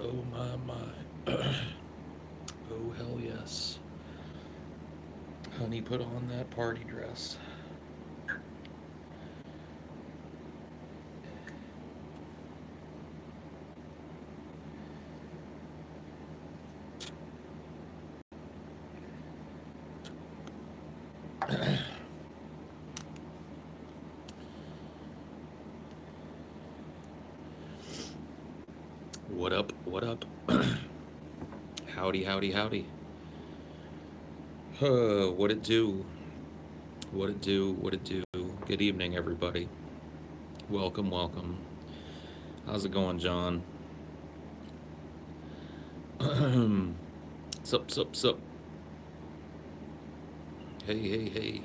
Oh my. Oh hell yes. Honey, put on that party dress. What up? What up? Howdy, howdy, howdy. What it do? What it do? What it do? Good evening, everybody. Welcome, welcome. How's it going, John? Sup, sup, sup. Hey, hey, hey.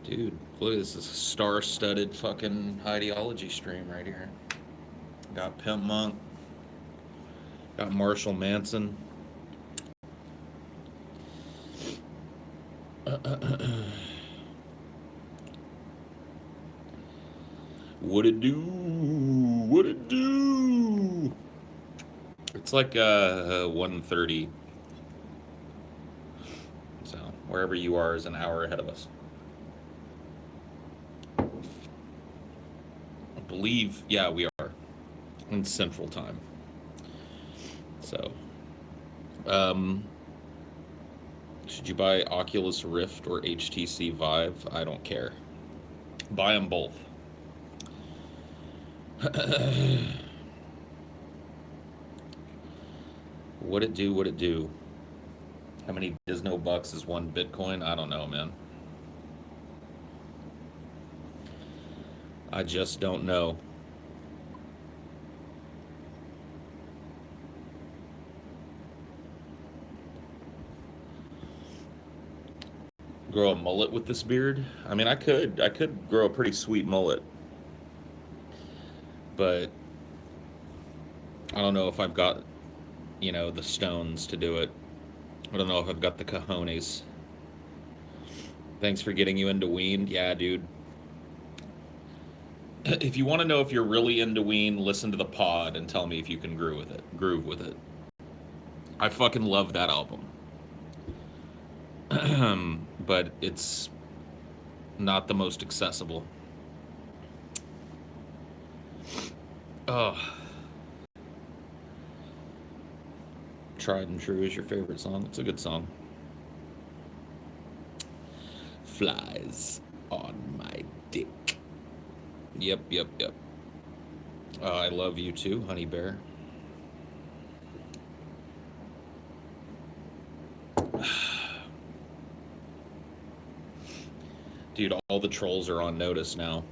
Dude, look, this is a star-studded fucking Highdeology stream right here. Got Pimp Monk, got Marshall Manson. What it do? What it do? It's like 1:30, so wherever you are is an hour ahead of us. I believe, yeah, we are in Central Time. So, um, should you buy Oculus Rift or HTC Vive? I don't care. Buy them both. What it do? What it do? How many Disno bucks is one Bitcoin? I don't know, man. I just don't know. Grow a mullet with this beard? I mean, I could grow a pretty sweet mullet, but I don't know if I've got, the stones to do it. I don't know if I've got the cojones. Thanks for getting you into weed. Yeah, dude. If you want to know if you're really into weed, listen to the pod and tell me if you can groove with it. Groove with it. I fucking love that album. But it's not the most accessible. Oh, Tried and True is your favorite song. It's a good song. Flies on my dick. Yep, yep, yep. I love you too, honey bear. Dude, all the trolls are on notice now.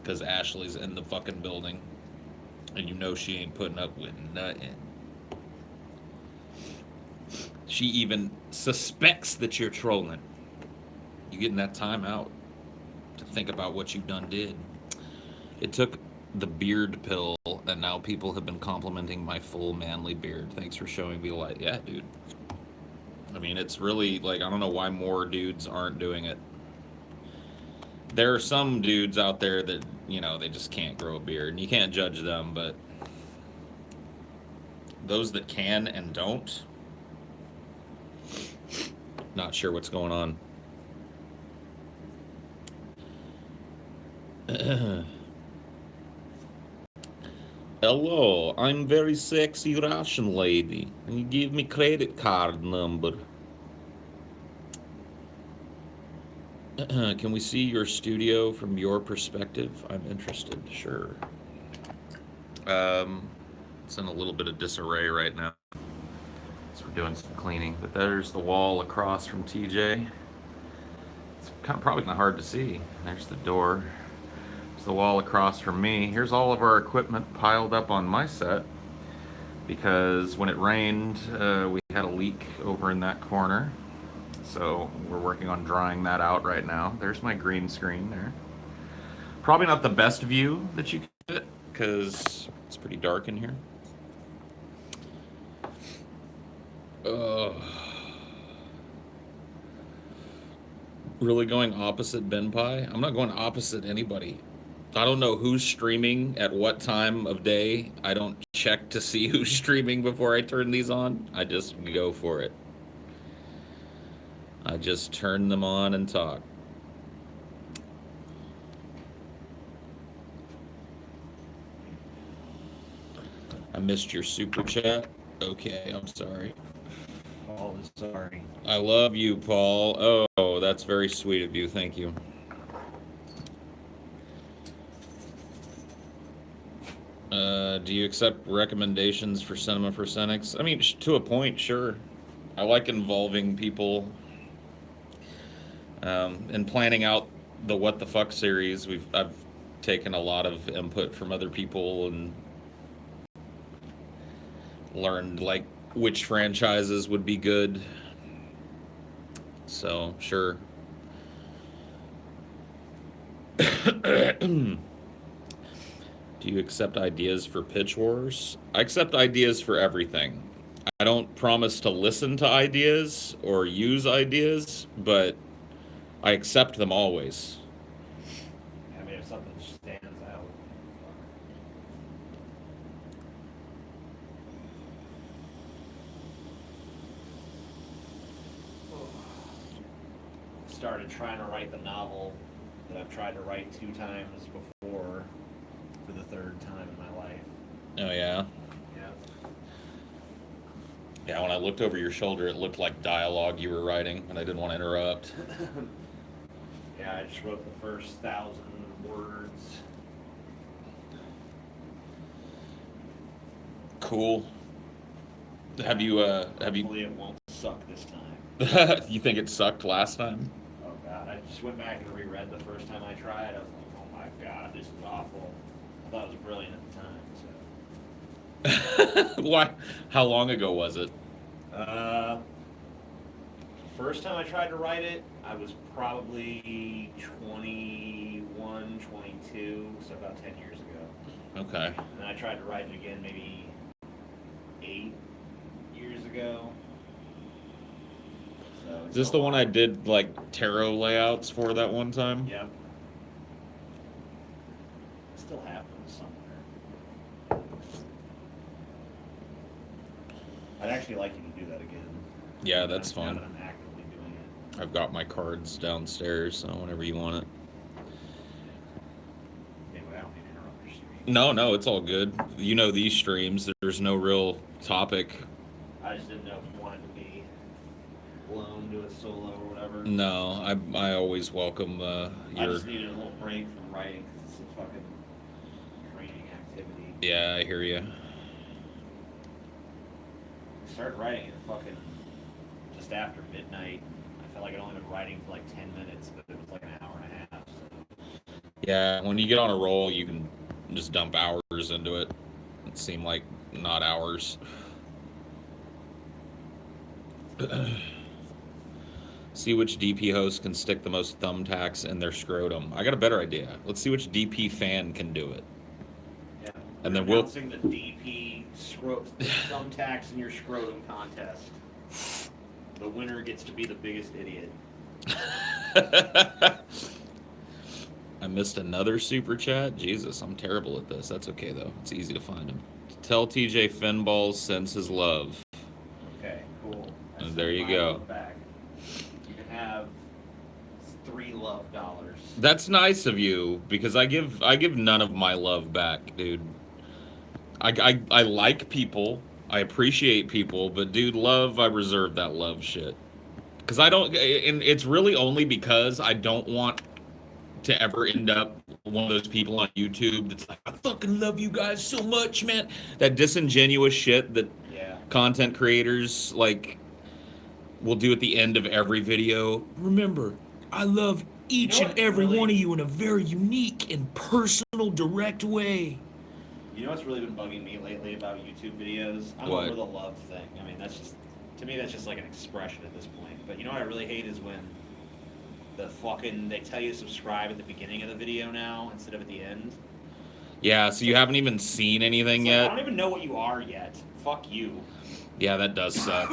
Because Ashley's in the fucking building. And you know she ain't putting up with nothing. She even suspects that you're trolling. You getting that time out to think about what you done did. It took the beard pill that now people have been complimenting my full manly beard. Thanks for showing me light. Yeah, dude. I mean, it's really like, I don't know why more dudes aren't doing it. There are some dudes out there that, they just can't grow a beard. And you can't judge them, but those that can and don't, not sure what's going on. Hello, I'm very sexy Russian lady. You give me credit card number. Can we see your studio from your perspective? I'm interested. Sure. Um, it's in a little bit of disarray right now. So we're doing some cleaning. But there's the wall across from TJ. It's probably kind of hard to see. There's the door. There's the wall across from me. Here's all of our equipment piled up on my set. Because when it rained, we had a leak over in that corner. So we're working on drying that out right now. There's my green screen there. Probably not the best view that you could get because it's pretty dark in here. Really going opposite Ben Pie? I'm not going opposite anybody. I don't know who's streaming at what time of day. I don't check to see who's streaming before I turn these on. I just go for it. I just turn them on and talk. I missed your super chat. Okay, I'm sorry. Paul is sorry. I love you, Paul. Oh, that's very sweet of you. Thank you. Do you accept recommendations for Cinema for Cynics? I mean, to a point, sure. I like involving people and planning out the What the Fuck series. I've taken a lot of input from other people and learned like which franchises would be good. So, sure. Do you accept ideas for pitch wars? I accept ideas for everything. I don't promise to listen to ideas or use ideas, but I accept them always. I mean, if something stands out. Started trying to write the novel that I've tried to write 2 times before for the 3rd time in my life. Oh, yeah? Yeah. Yeah, when I looked over your shoulder, it looked like dialogue you were writing, and I didn't want to interrupt. Yeah, I just wrote the first 1,000 words. Cool. Have you Hopefully it won't suck this time. you think it sucked last time? Oh god, I just went back and reread the first time I tried. I was like, oh my god, this is awful. I thought it was brilliant at the time, so. Why? How long ago was it? First time I tried to write it, I was probably 21, 22, so about 10 years ago. Okay. And then I tried to write it again maybe 8 years ago. So Is this the one I did like tarot layouts for that one time? Yep. It still happens somewhere. I'd actually like you to do that again. Yeah, that's Now fun. that I'm actively doing it. I've got my cards downstairs, so whenever you want it. Anyway, I don't mean to interrupt your stream. No, it's all good. You know these streams, there's no real topic. I just didn't know if you wanted to be alone, do it solo or whatever. No, I always welcome I your... just needed a little break from writing because it's a fucking draining activity. Yeah, I hear you. I started writing at fucking just after midnight. I felt like I'd only been writing for like 10 minutes, but it was like an hour and a half. So. Yeah, when you get on a roll, you can just dump hours into it. It seemed like not hours. See which DP host can stick the most thumbtacks in their scrotum. I got a better idea. Let's see which DP fan can do it. Yeah. And then we'll we'll... announcing the DP thumbtacks in your scrotum contest. The winner gets to be the biggest idiot. I missed another super chat. Jesus, I'm terrible at this. That's okay though. It's easy to find him. Tell TJ Finballs sends his love. Okay, cool. And there you go. Back. You can have 3 love dollars. That's nice of you because I give none of my love back, dude. I like people, I appreciate people, but dude, love, I reserve that love shit. Because I don't, and it's really only because I don't want to ever end up one of those people on YouTube that's like, I fucking love you guys so much, man. That disingenuous shit that content creators like will do at the end of every video. Remember, I love each and every one of you in a very unique and personal, direct way. You know what's really been bugging me lately about YouTube videos? I'm over the love thing. I mean, that's just, to me, that's just like an expression at this point. But you know what I really hate is when they tell you to subscribe at the beginning of the video now instead of at the end. Yeah, so you haven't even seen anything yet? I don't even know what you are yet. Fuck you. Yeah, that does suck.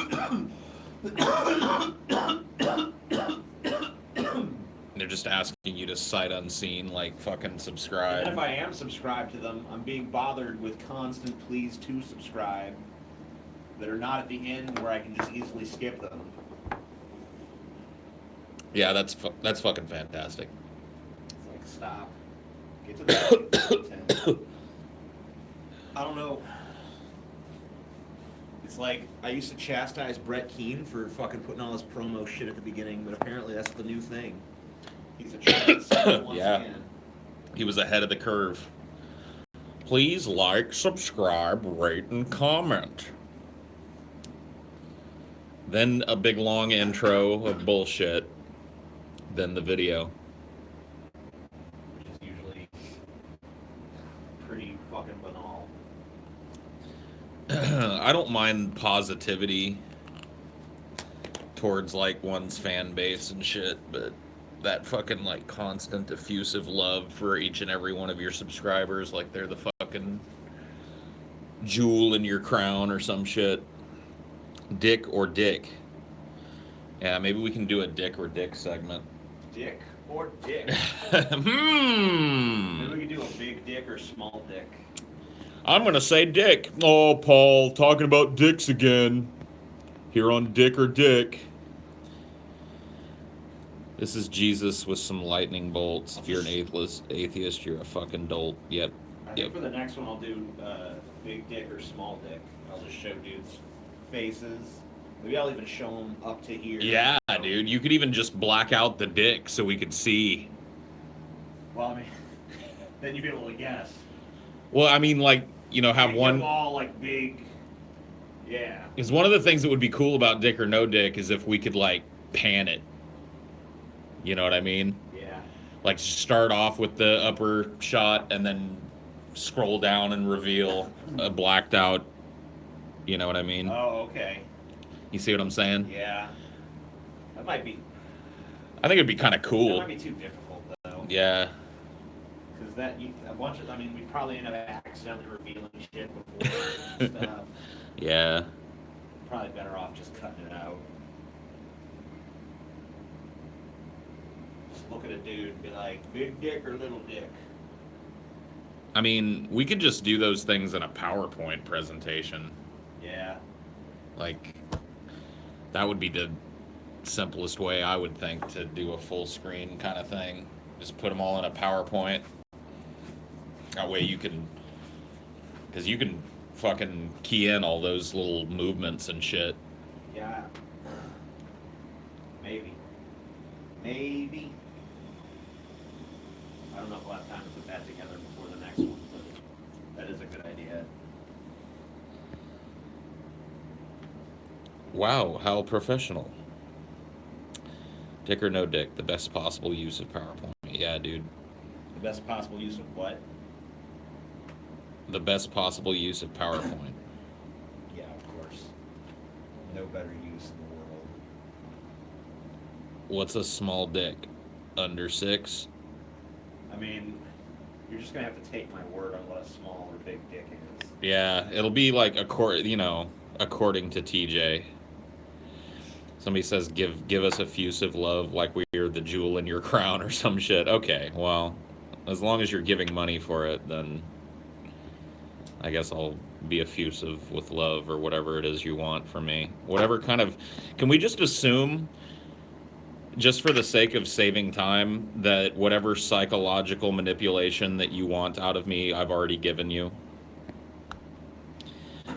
They're just asking you to sight unseen, like fucking subscribe. And if I am subscribed to them, I'm being bothered with constant please to subscribe that are not at the end where I can just easily skip them. Yeah, that's fucking fantastic. It's like, stop. Get to the content. I don't know. It's like, I used to chastise Brett Keane for fucking putting all this promo shit at the beginning, but apparently that's the new thing. He's a child once again. He was ahead of the curve. Please like, subscribe, rate, and comment. Then a big long intro of bullshit. Then the video. Which is usually pretty fucking banal. I don't mind positivity towards like one's fan base and shit, but that fucking like constant effusive love for each and every one of your subscribers, like they're the fucking jewel in your crown or some shit. Dick or dick. Yeah, maybe we can do a dick or dick segment. Dick or dick? Maybe we can do a big dick or small dick. I'm gonna say dick. Oh, Paul, talking about dicks again. Here on Dick or Dick. This is Jesus with some lightning bolts. If you're an atheist, you're a fucking dolt. Yep. I think for the next one I'll do big dick or small dick. I'll just show dudes' faces. Maybe I'll even show them up to here. Yeah, dude. You could even just black out the dick so we could see. Well, I mean, then you'd be able to guess. Well, I mean, like, you know, have one. Them all like big. Yeah. Because one of the things that would be cool about Dick or No Dick is if we could like pan it. You know what I mean? Yeah. Like start off with the upper shot and then scroll down and reveal a blacked out. You know what I mean? Oh, okay. You see what I'm saying? Yeah. That might be. I think it'd be kind of cool. That might be too difficult though. Yeah. Because a bunch of, I mean, we probably end up accidentally revealing shit before and stuff. Yeah. Probably better off just cutting it out. Just look at a dude and be like, big dick or little dick? I mean, we could just do those things in a PowerPoint presentation. Yeah. Like, that would be the simplest way, I would think, to do a full screen kind of thing. Just put them all in a PowerPoint. That way you can, because you can fucking key in all those little movements and shit. Yeah. Maybe. Maybe. I don't know if we'll have time to put that together before the next one, but that is a good idea. Wow, how professional. Dick or no dick, the best possible use of PowerPoint. Yeah, dude. The best possible use of what? The best possible use of PowerPoint. Yeah, of course. No better use in the world. What's a small dick? Under 6? I mean, you're just gonna have to take my word on what a small or big dick is. Yeah, it'll be like according to TJ. Somebody says give us effusive love like we're the jewel in your crown or some shit. Okay, well, as long as you're giving money for it, then I guess I'll be effusive with love or whatever it is you want from me. Whatever kind of... Can we just assume, just for the sake of saving time, that whatever psychological manipulation that you want out of me, I've already given you?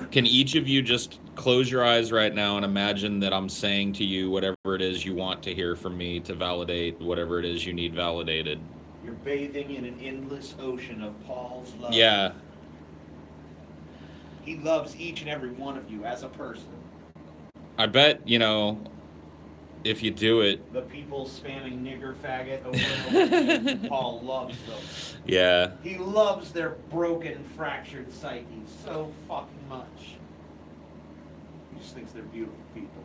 Can each of you just close your eyes right now and imagine that I'm saying to you whatever it is you want to hear from me to validate whatever it is you need validated? You're bathing in an endless ocean of Paul's love. Yeah. He loves each and every one of you as a person. I bet, if you do it... The people spamming nigger faggot over and over again, Paul loves them. Yeah. He loves their broken, fractured psyches so fucking much. He just thinks they're beautiful people.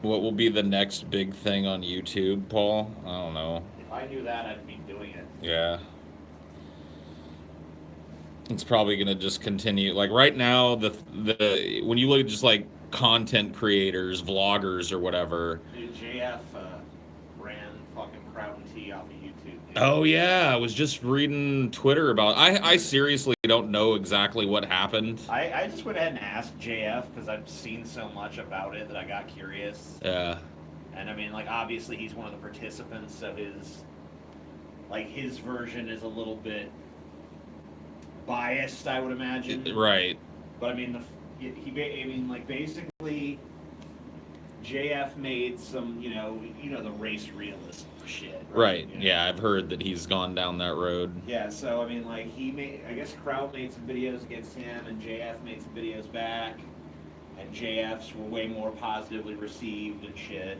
What will be the next big thing on YouTube, Paul? I don't know. If I knew that, I'd be doing it. Yeah. It's probably going to just continue. Like right now, the when you look at just like content creators, vloggers or whatever. Dude, JF Oh yeah, I was just reading Twitter about. I seriously don't know exactly what happened. I just went ahead and asked JF because I've seen so much about it that I got curious. Yeah. And I mean, like, obviously he's one of the participants, so his version is a little bit biased, I would imagine. Right. But I mean, basically, JF made some, the race realist shit. Right. You know? Yeah, I've heard that he's gone down that road. Yeah. So I mean, like, I guess Kraut made some videos against him, and JF made some videos back, and JF's were way more positively received and shit.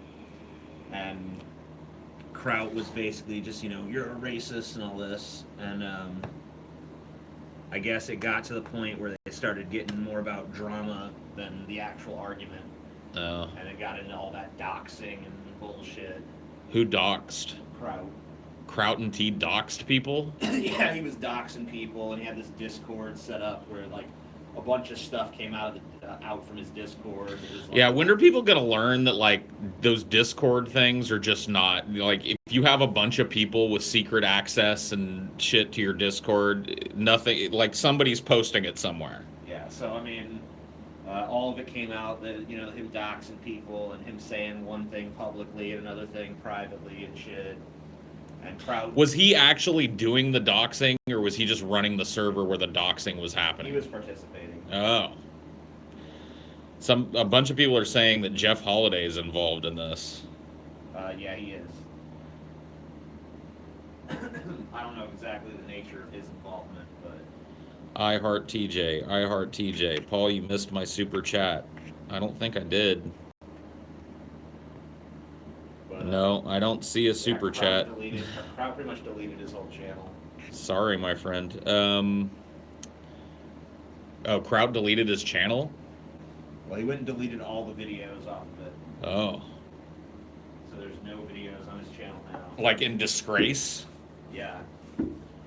And Kraut was basically just, you're a racist and all this, and I guess it got to the point where they started getting more about drama than the actual argument. Oh. And it got into all that doxing and bullshit. Who doxed? Kraut. Kraut and T doxed people? Yeah, he was doxing people, and he had this Discord set up where, like, a bunch of stuff came out from his Discord. Like, yeah, when are people gonna learn that, like, those Discord things are just not, like, if you have a bunch of people with secret access and shit to your Discord, nothing, like, somebody's posting it somewhere. Yeah, so I mean, all of it came out that, him doxing people and him saying one thing publicly and another thing privately and shit. And Kraut. Was he actually doing the doxing, or was he just running the server where the doxing was happening? He was participating. Oh. A bunch of people are saying that Jeff Holiday is involved in this. Yeah, he is. I don't know exactly the nature of his involvement, but... I heart TJ. Paul, you missed my super chat. I don't think I did. But, no, I don't see a super chat. Kraut pretty much deleted his whole channel. Sorry, my friend. Oh, Kraut deleted his channel? Well, he went and deleted all the videos off of it. Oh. So there's no videos on his channel now. Like in disgrace? Yeah.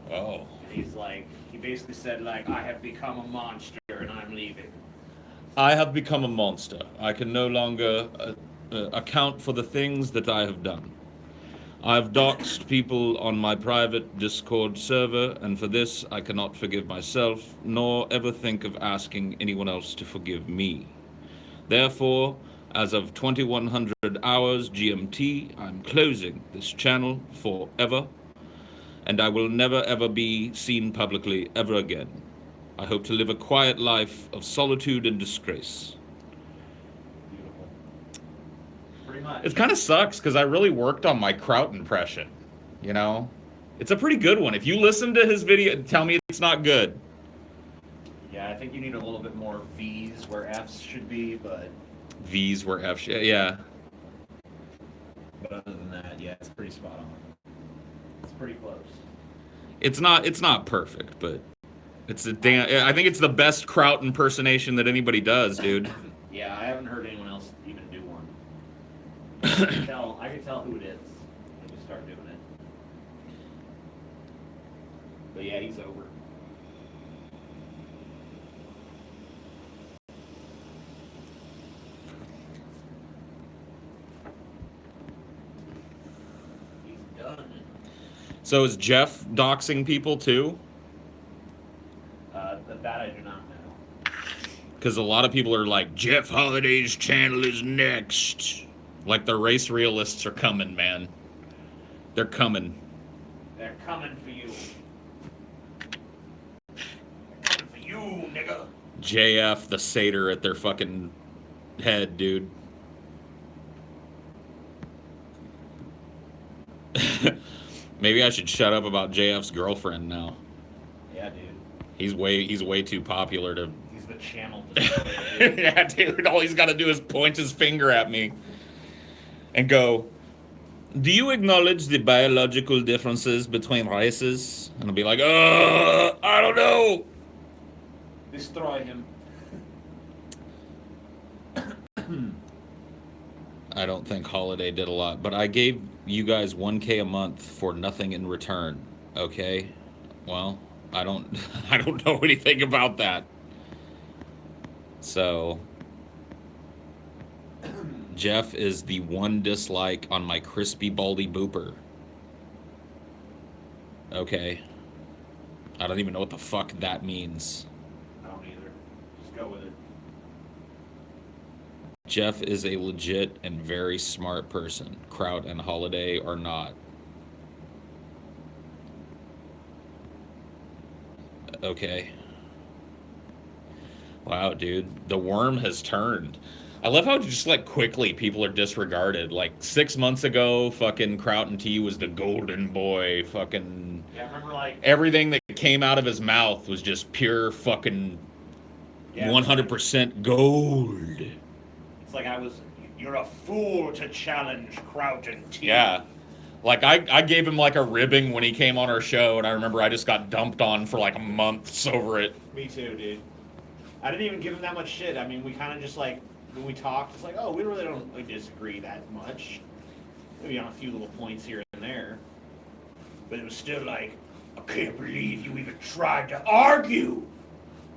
Oh. And he basically said, like, I have become a monster and I'm leaving. I have become a monster. I can no longer account for the things that I have done. I've doxed people on my private Discord server, and for this I cannot forgive myself, nor ever think of asking anyone else to forgive me. Therefore, as of 2100 hours GMT, I'm closing this channel forever, and I will never ever be seen publicly ever again. I hope to live a quiet life of solitude and disgrace. Beautiful. Pretty much. It kind of sucks because I really worked on my Kraut impression, It's a pretty good one. If you listen to his video, tell me it's not good. Yeah, I think you need a little bit more V's where F's should be, but... V's where F should, yeah. But other than that, yeah, it's pretty spot on. It's pretty close. It's not perfect, but it's I think it's the best Kraut impersonation that anybody does, dude. Yeah, I haven't heard anyone else even do one. I can tell who it is when you start doing it. But yeah, he's over. He's done. So is Jeff doxing people too? That I do not know. Because a lot of people are like, Jeff Holiday's channel is next. Like the race realists are coming, man. They're coming. They're coming for you. They're coming for you, nigga. JF, the satyr at their fucking head, dude. Maybe I should shut up about JF's girlfriend now. Yeah, dude. He's way too popular to... He's the channel destroyer. Yeah, dude, all he's got to do is point his finger at me and go, do you acknowledge the biological differences between races? And I'll be like, I don't know. Destroy him. I don't think Holiday did a lot, but I gave you guys 1K a month for nothing in return. Okay? Well, I don't know anything about that. So Jeff is the one dislike on my crispy baldy booper. Okay. I don't even know what the fuck that means. I don't either. Just go with it. Jeff is a legit and very smart person. Kraut and Holiday are not. Okay. Wow, dude. The worm has turned. I love how just like quickly people are disregarded. Like 6 months ago, fucking Kraut and T was the golden boy. Fucking Yeah, I remember like everything that came out of his mouth was just pure fucking 100% gold. It's like you're a fool to challenge Kraut and T. Yeah. Like I gave him like a ribbing when he came on our show, and I remember I just got dumped on for like months over it. Me too, dude. I didn't even give him that much shit. I mean, we kind of just like, when we talked, it's like, oh, we really don't like, disagree that much. Maybe on a few little points here and there. But it was still like, I can't believe you even tried to argue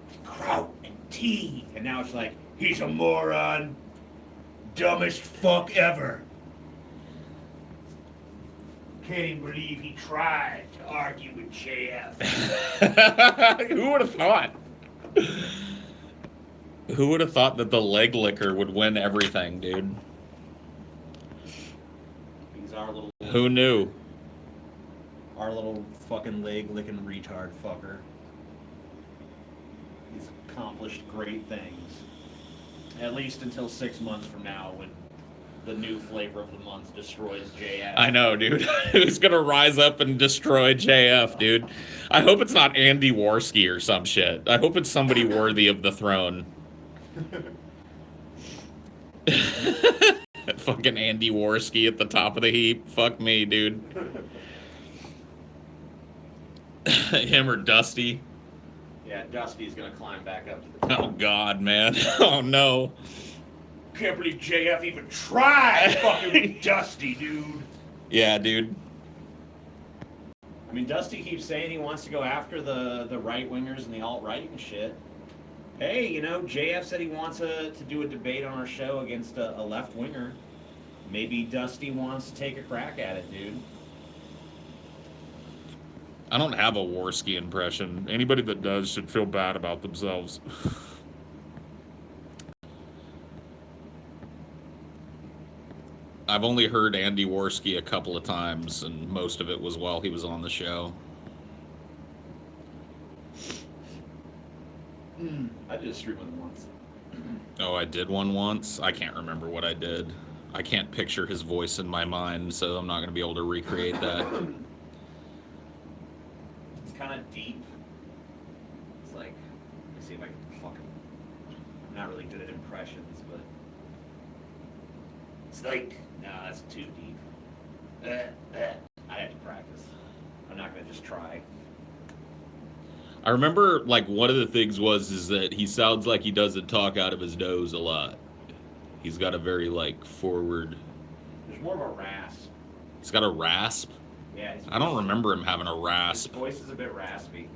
with Kraut and T. And now it's like, he's a moron. Dumbest fuck ever. Can't even believe he tried to argue with JF. Who would have thought? Who would have thought that the leg licker would win everything, dude? He's our little... Who knew? Our little fucking leg licking retard fucker. He's accomplished great things. At least until 6 months from now when the new flavor of the month destroys JF. I know, dude. Who's gonna rise up and destroy JF, dude? I hope it's not Andy Warski or some shit. I hope it's somebody worthy of the throne. Fucking Andy Warski at the top of the heap. Fuck me, dude. Him or Dusty. Yeah, Dusty's gonna climb back up to the top. Oh God, man. Oh no. Can't believe JF even tried fucking with Dusty, dude. Yeah, dude. I mean, Dusty keeps saying he wants to go after the right-wingers and the alt-right and shit. Hey, you know, JF said he wants to do a debate on our show against a left-winger. Maybe Dusty wants to take a crack at it, dude. I don't have a Warski impression. Anybody that does should feel bad about themselves. I've only heard Andy Warski a couple of times, and most of it was while he was on the show. I did a stream with him once. Oh, I did one once? I can't remember what I did. I can't picture his voice in my mind, so I'm not going to be able to recreate that. It's kind of deep. It's like, let me see if I can fucking... I'm not really good at impressions, but... It's like, no, that's too deep. I have to practice. I'm not going to just try. I remember, like, one of the things is that he sounds like he doesn't talk out of his nose a lot. He's got a very, like, forward... There's more of a rasp. He's got a rasp? Yeah. I don't remember him having a rasp. His voice is a bit raspy.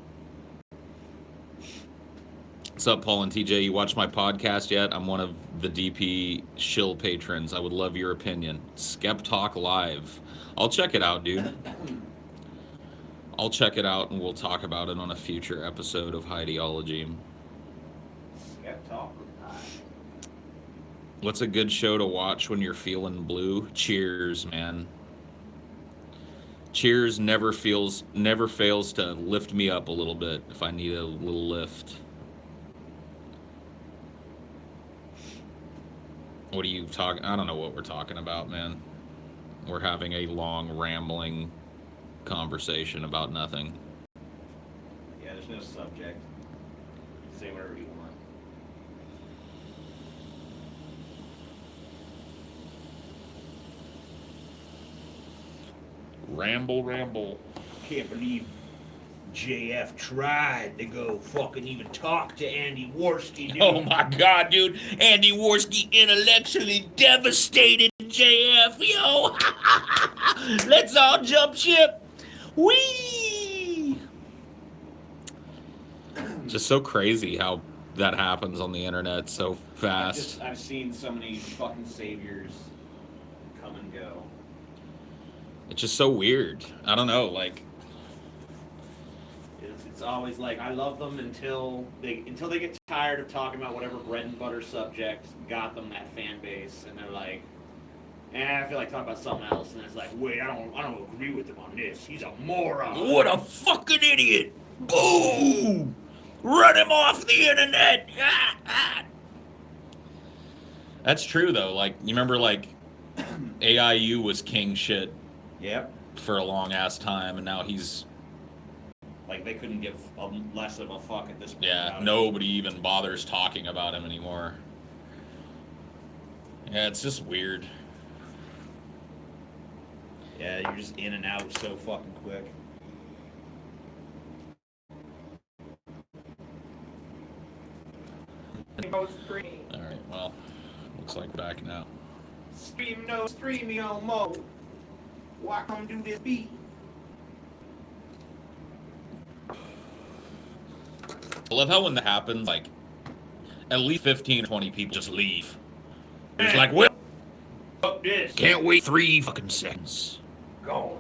What's up, Paul and TJ? You watch my podcast yet? I'm one of the DP shill patrons. I would love your opinion. Skep Talk Live. I'll check it out, dude. I'll check it out, and we'll talk about it on a future episode of Highdeology. Skep Talk Live. What's a good show to watch when you're feeling blue? Cheers, man. Cheers never fails to lift me up a little bit if I need a little lift. What are you talking? I don't know what we're talking about, man. We're having a long, rambling conversation about nothing. Yeah, there's no subject. Say whatever you want. Ramble. Can't believe JF tried to go fucking even talk to Andy Warski, dude. Oh my God, dude. Andy Warski intellectually devastated JF, yo. Let's all jump ship. Whee! Just so crazy how that happens on the internet so fast. I've seen so many fucking saviors come and go. It's just so weird. I don't know, like, it's always like I love them until they get tired of talking about whatever bread and butter subject got them that fan base, and they're like, I feel like talking about something else, and it's like, wait, I don't agree with him on this. He's a moron. What a fucking idiot! Boom! Run him off the internet! That's true though. Like you remember, like AIU was king shit. Yep. For a long ass time, and now he's like they couldn't give less of a fuck at this point. Yeah, nobody even bothers talking about him anymore. Yeah, it's just weird. Yeah, you're just in and out so fucking quick. Alright, well, looks like we're back now. Stream no mode. Why come do this beat? I love how when that happens, like, at least 15 or 20 people just leave. It's like, well, fuck this. Can't wait 3 fucking seconds. Gone.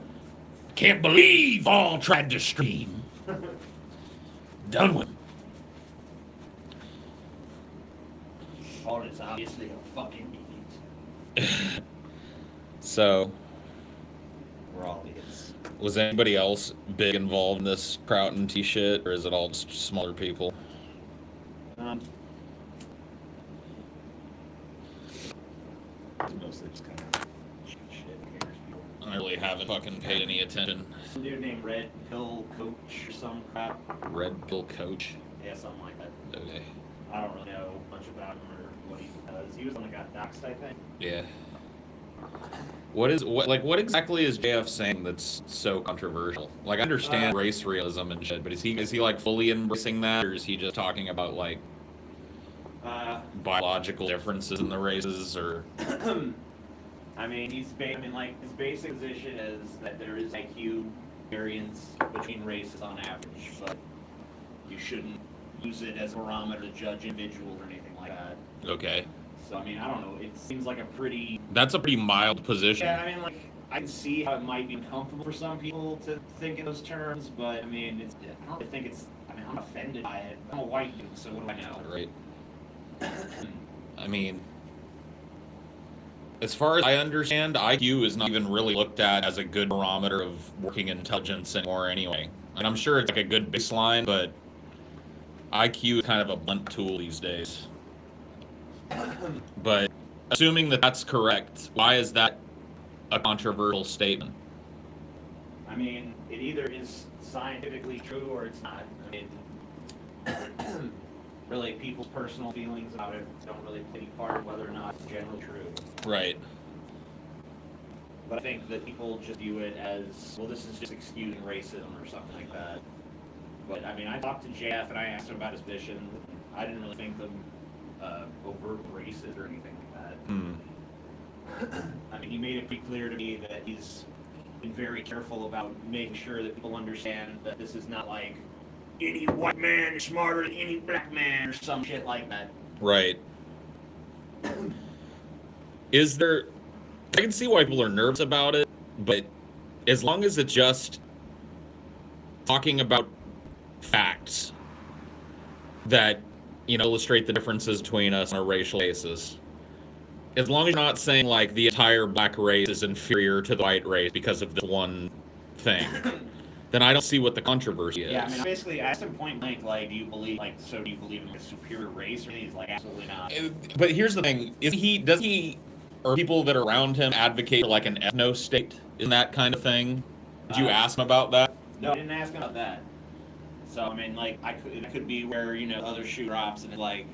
Can't believe all tried to stream. Done with. All is obviously a fucking idiot. So, We're all idiots. was anybody else big involved in this Prouton T shit, or is it all just smaller people? Mostly just kind of shit. I really haven't fucking paid any attention. Some dude named Red Pill Coach or some crap. Red Pill Coach? Yeah, something like that. Okay. I don't really know much about him or what he does. He was the one that got doxxed, I think. Yeah. What exactly is JF saying that's so controversial? Like, I understand race realism and shit, but is he like fully embracing that, or is he just talking about like biological differences in the races, or? I mean, his basic position is that there is IQ variance between races on average, but you shouldn't use it as a barometer to judge individuals or anything like that. Okay. So, I mean, I don't know. It seems like a pretty... That's a pretty mild position. Yeah, I mean, like, I can see how it might be uncomfortable for some people to think in those terms, but, I mean, I don't think it's... I mean, I'm offended by it. I'm a white dude, so what do I know? Right. I mean, as far as I understand, IQ is not even really looked at as a good barometer of working intelligence anymore anyway. And I'm sure it's like a good baseline, but IQ is kind of a blunt tool these days. But assuming that that's correct, why is that a controversial statement? I mean, it either is scientifically true or it's not. I mean, really, people's personal feelings about it don't really play any part in whether or not it's generally true. Right. But I think that people just view it as, well, this is just excusing racism or something like that. But, I mean, I talked to JF and I asked him about his position. I didn't really think them overt racist or anything like that. I mean, he made it pretty clear to me that he's been very careful about making sure that people understand that this is not like any white man is smarter than any black man or some shit like that. Right. Is there... I can see why people are nervous about it, but as long as it's just talking about facts that, you know, illustrate the differences between us on a racial basis. As long as you're not saying, like, the entire black race is inferior to the white race because of this one thing, then I don't see what the controversy is. Yeah, I mean, basically, I asked him point blank, like, do you believe in a superior race? Or he's like, absolutely not. But here's the thing, does he, or people that are around him advocate for, like, an ethno-state in that kind of thing? Did you ask him about that? No, I didn't ask him about that. So, I mean, like, it could be where, you know, other shoe drops and it's like,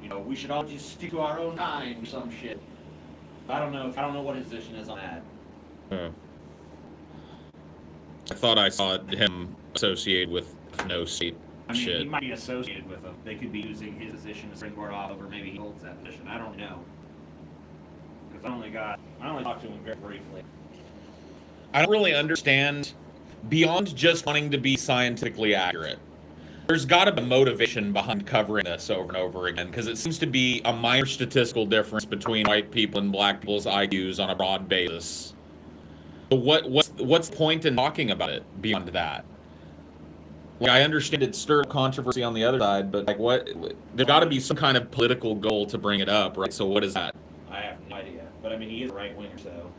you know, we should all just stick to our own kind or some shit. I don't know what his position is on that. I thought I saw him associated with no state shit. He might be associated with them. They could be using his position to springboard off of, or maybe he holds that position. I don't know. Because I only talked to him very briefly. I don't really understand, beyond just wanting to be scientifically accurate, there's got to be motivation behind covering this over and over again, because it seems to be a minor statistical difference between white people and black people's IQs on a broad basis. But what's the point in talking about it beyond that? Like, I understand it stirred controversy on the other side, but like, what? There's got to be some kind of political goal to bring it up, right? So what is that? I have no idea. But I mean, he is a right winger, so.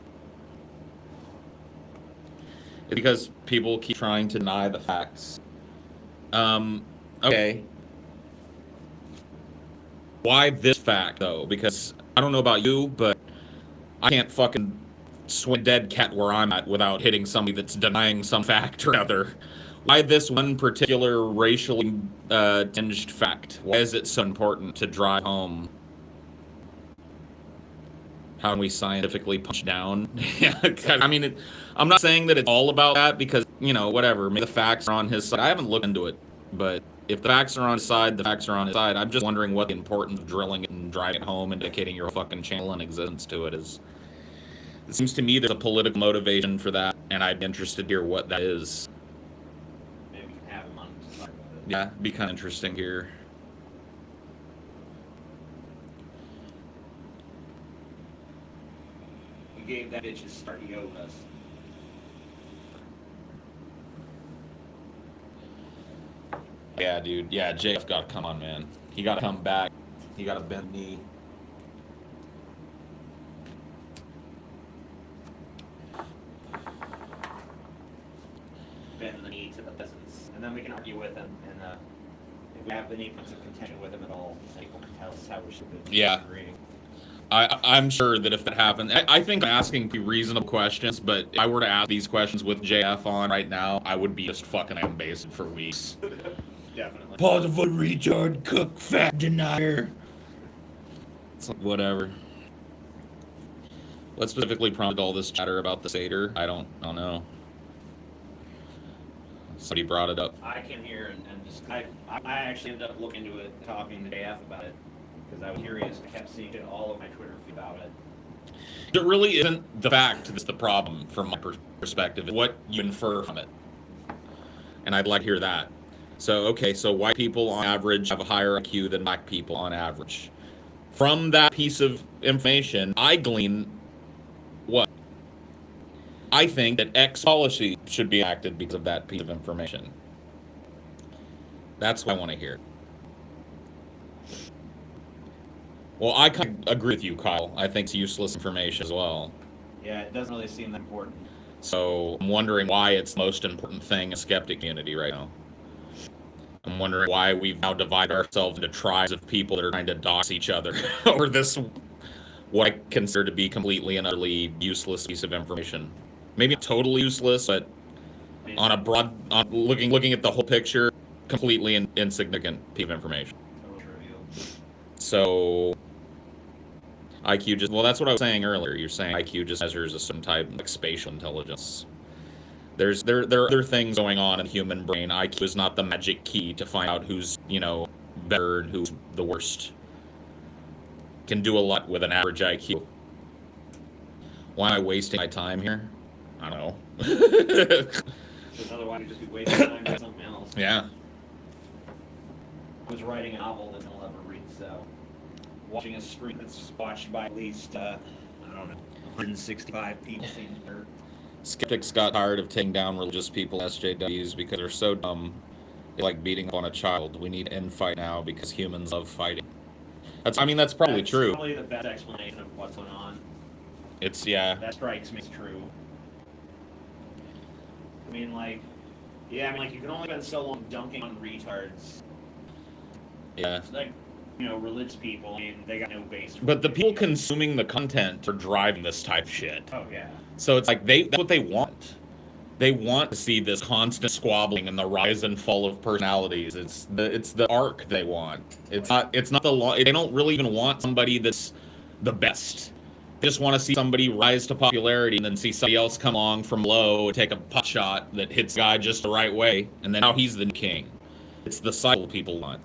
It's because people keep trying to deny the facts. Okay. Why this fact, though? Because I don't know about you, but I can't fucking swing dead cat where I'm at without hitting somebody that's denying some fact or other. Why this one particular racially tinged fact? Why is it so important to drive home? How can we scientifically punch down? Yeah, I mean, I'm not saying that it's all about that because, you know, whatever. Maybe the facts are on his side. I haven't looked into it, but if the facts are on his side, the facts are on his side. I'm just wondering what the importance of drilling it and driving it home and dedicating your fucking channel and existence to it is. It seems to me there's a political motivation for that, and I'd be interested to hear what that is. Maybe we can have him on to talk about it. Yeah, it'd be kind of interesting here. We gave that bitch his start. He owed us. Yeah, dude. Yeah, JF got to come on, man. He got to come back. He got to bend knee. Bend the knee to the peasants, and then we can argue with him. And if we have any points of contention with him at all, people can tell us how we should be Yeah. agreeing. I'm sure that if that happened, I think I'm asking reasonable questions, but if I were to ask these questions with JF on right now, I would be just fucking lambasted for weeks. Definitely. Positive retard, cook, fat denier. It's like, whatever. What specifically prompted all this chatter about the Seder? I don't know. Somebody brought it up. I came here and just I actually ended up looking into it, talking to AF about it because I was curious. I kept seeing it all of my Twitter feed about it. It really isn't the fact that's the problem from my perspective. It's what you infer from it. And I'd like to hear that. So, okay, so white people on average have a higher IQ than black people on average. From that piece of information, I glean what? I think that X policy should be acted because of that piece of information. That's what I want to hear. Well, I kind of agree with you, Kyle. I think it's useless information as well. Yeah, it doesn't really seem that important. So I'm wondering why it's the most important thing in the skeptic community right now. I'm wondering why we've now divided ourselves into tribes of people that are trying to dox each other over this, what I consider to be completely and utterly useless piece of information. Maybe not totally useless, but on a broad, looking at the whole picture, completely insignificant piece of information. So IQ just, well, that's what I was saying earlier. You're saying IQ just measures a certain type of like spatial intelligence. There are other things going on in the human brain. IQ is not the magic key to find out who's, you know, better and who's the worst. Can do a lot with an average IQ. Why am I wasting my time here? I don't know. Because otherwise you'd just be wasting time doing something else. Yeah. I was writing a novel that I'll ever read, so watching a stream that's watched by at least, I don't know, 165 people seems hurt. Skeptics got tired of taking down religious people, SJWs, because they're so dumb. They like beating up on a child. We need to end fight now because humans love fighting. That's probably true. That's probably the best explanation of what's going on. It's, yeah. That strikes me as true. I mean, like, yeah, I mean, like, you can only spend so long dunking on retards. Yeah. It's like, you know, religious people, I mean, they got no base. But the people consuming the content are driving this type of shit. Oh, yeah. So it's like that's what they want. They want to see this constant squabbling and the rise and fall of personalities. It's the arc they want. It's not they don't really even want somebody that's the best. They just want to see somebody rise to popularity and then see somebody else come along from low and take a pot shot that hits the guy just the right way, and then now he's the king. It's the cycle people want.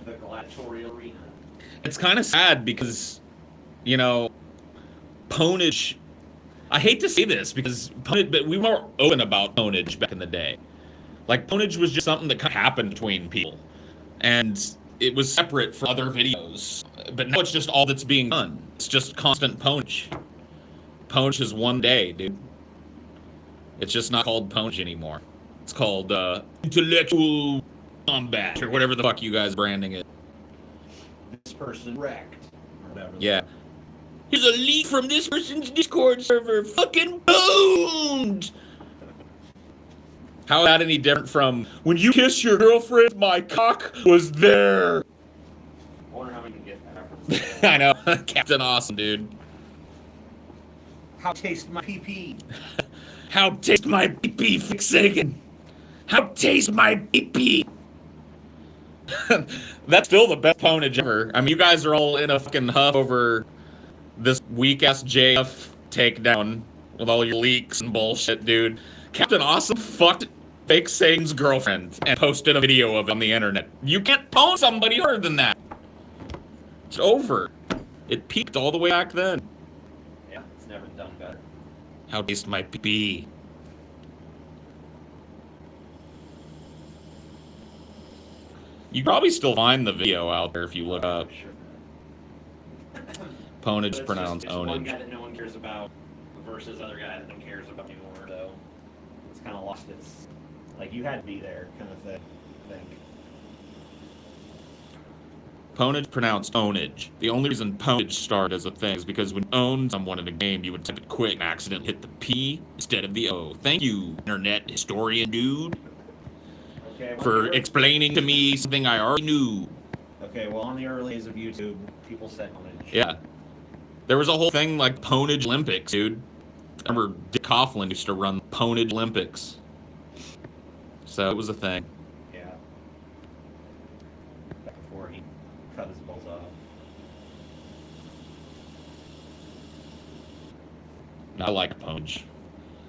The gladiatorial arena. It's kind of sad because, you know, ponage. I hate to say this because but we were open about ponage back in the day. Like, ponage was just something that kind of happened between people, and it was separate from other videos. But now it's just all that's being done. It's just constant ponage. Ponage is one day, dude. It's just not called ponage anymore. It's called intellectual combat or whatever the fuck you guys branding it. This person wrecked. Or whatever. Yeah. Here's a leak from this person's Discord server. Fucking boned! How is that any different from when you kiss your girlfriend, my cock was there? I wonder how we can get that reference. I know. Captain Awesome, dude. How taste my pee-pee? How taste my pee-pee fixating? How taste my pee-pee? That's still the best ponage ever. I mean, you guys are all in a fucking huff over this weak-ass JF takedown with all your leaks and bullshit, dude. Captain Awesome fucked Fake Satan's girlfriend and posted a video of it on the internet. You can't pwn somebody harder than that. It's over. It peaked all the way back then. Yeah, it's never done better. How taste my pee. You can probably still find the video out there if you look up. Sure. Ponage But pronounced it's one guy onage. that no one cares about versus other guy that no one cares about anymore, though. It's kind of lost its... Like, you had to be there kind of thing, I think. Ponage pronounced onage. The only reason ponage started as a thing is because when you own someone in a game, you would type it quick and accidentally hit the P instead of the O. Thank you, internet historian dude, Okay, well, for explaining to me something I already knew. Okay, well, on the early days of YouTube, people said ponage. Yeah. There was a whole thing like Ponage Olympics, dude. I remember Dick Coughlin used to run Ponage Olympics. So it was a thing. Yeah. Back before he cut his balls off. I like ponage.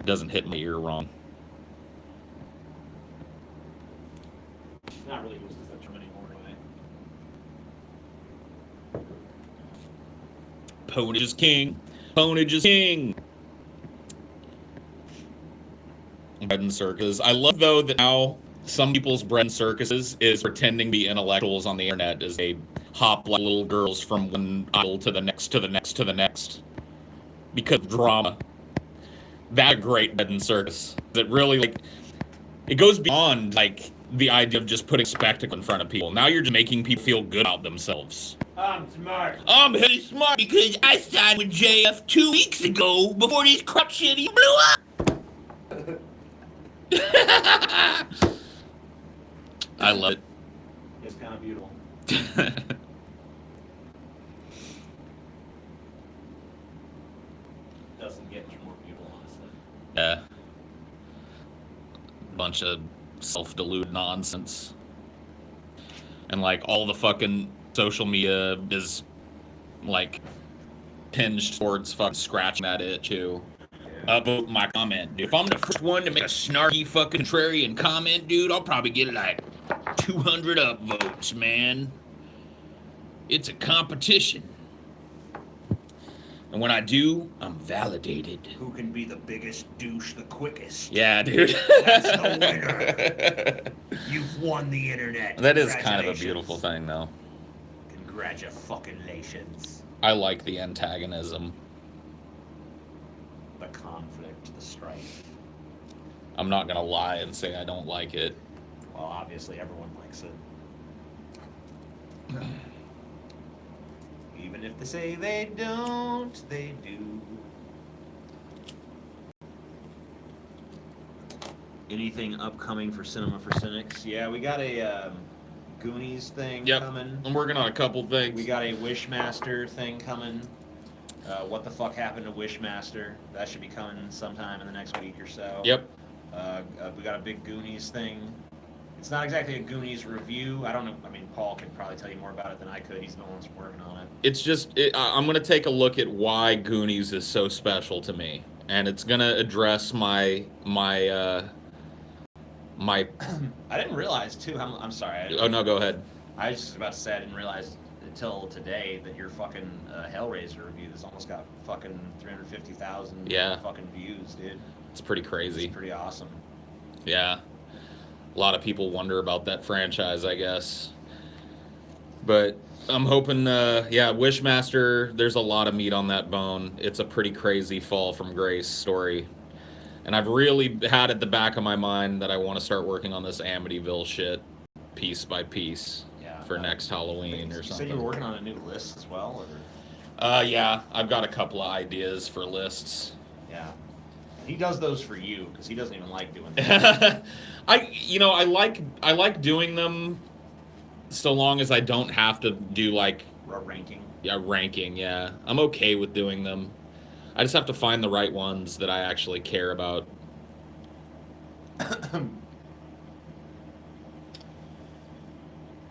It doesn't hit my ear wrong. It's not really used as that term anymore, anyway. Ponage is king. Ponage is king. Bread and circus. I love, though, that now some people's bread and circuses is pretending to be intellectuals on the internet as they hop like little girls from one aisle to the next, to the next, to the next. Because of drama. That's a great bread and circus. That really, like, it goes beyond, like, the idea of just putting spectacle in front of people. Now you're just making people feel good about themselves. I'm smart. I'm hella smart because I signed with JF 2 weeks ago before this crap shit he blew up. I love it. It's kind of beautiful. Doesn't get much more beautiful, honestly. Yeah. Bunch of self-deluded nonsense. And, like, all the fucking social media is, like, hinged towards fucking scratching that itch, too. Upvote my comment, dude. If I'm the first one to make a snarky fucking contrarian comment, dude, I'll probably get, like, 200 upvotes, man. It's a competition. And when I do, I'm validated. Who can be the biggest douche the quickest? Yeah, dude. That's the winner. You've won the internet. That is kind of a beautiful thing, though. Congratulations. I like the antagonism. The conflict, the strife. I'm not gonna lie and say I don't like it. Well, obviously everyone likes it. Even if they say they don't, they do. Anything upcoming for Cinema for Cynics? Yeah, we got a Goonies thing coming. I'm working on a couple things. We got a Wishmaster thing coming. What the fuck happened to Wishmaster? That should be coming sometime in the next week or so. Yep. We got a big Goonies thing. It's not exactly a Goonies review. I don't know. I mean, Paul could probably tell you more about it than I could. He's the one that's working on it. It's just, I'm going to take a look at why Goonies is so special to me. And it's going to address my I didn't realize, too. I'm sorry. Oh, no, go ahead. I was just about to say I didn't realize until today that your fucking Hellraiser review has almost got fucking 350,000 fucking views, dude. It's pretty crazy. It's pretty awesome. Yeah. A lot of people wonder about that franchise, I guess. But I'm hoping, Wishmaster, there's a lot of meat on that bone. It's a pretty crazy fall from grace story. And I've really had at the back of my mind that I want to start working on this Amityville shit piece by piece for next Halloween or something. You said you were working on a new list as well, Yeah, I've got a couple of ideas for lists. Yeah. He does those for you because he doesn't even like doing them. I like doing them so long as I don't have to do like a ranking. Yeah, ranking. Yeah, I'm okay with doing them. I just have to find the right ones that I actually care about.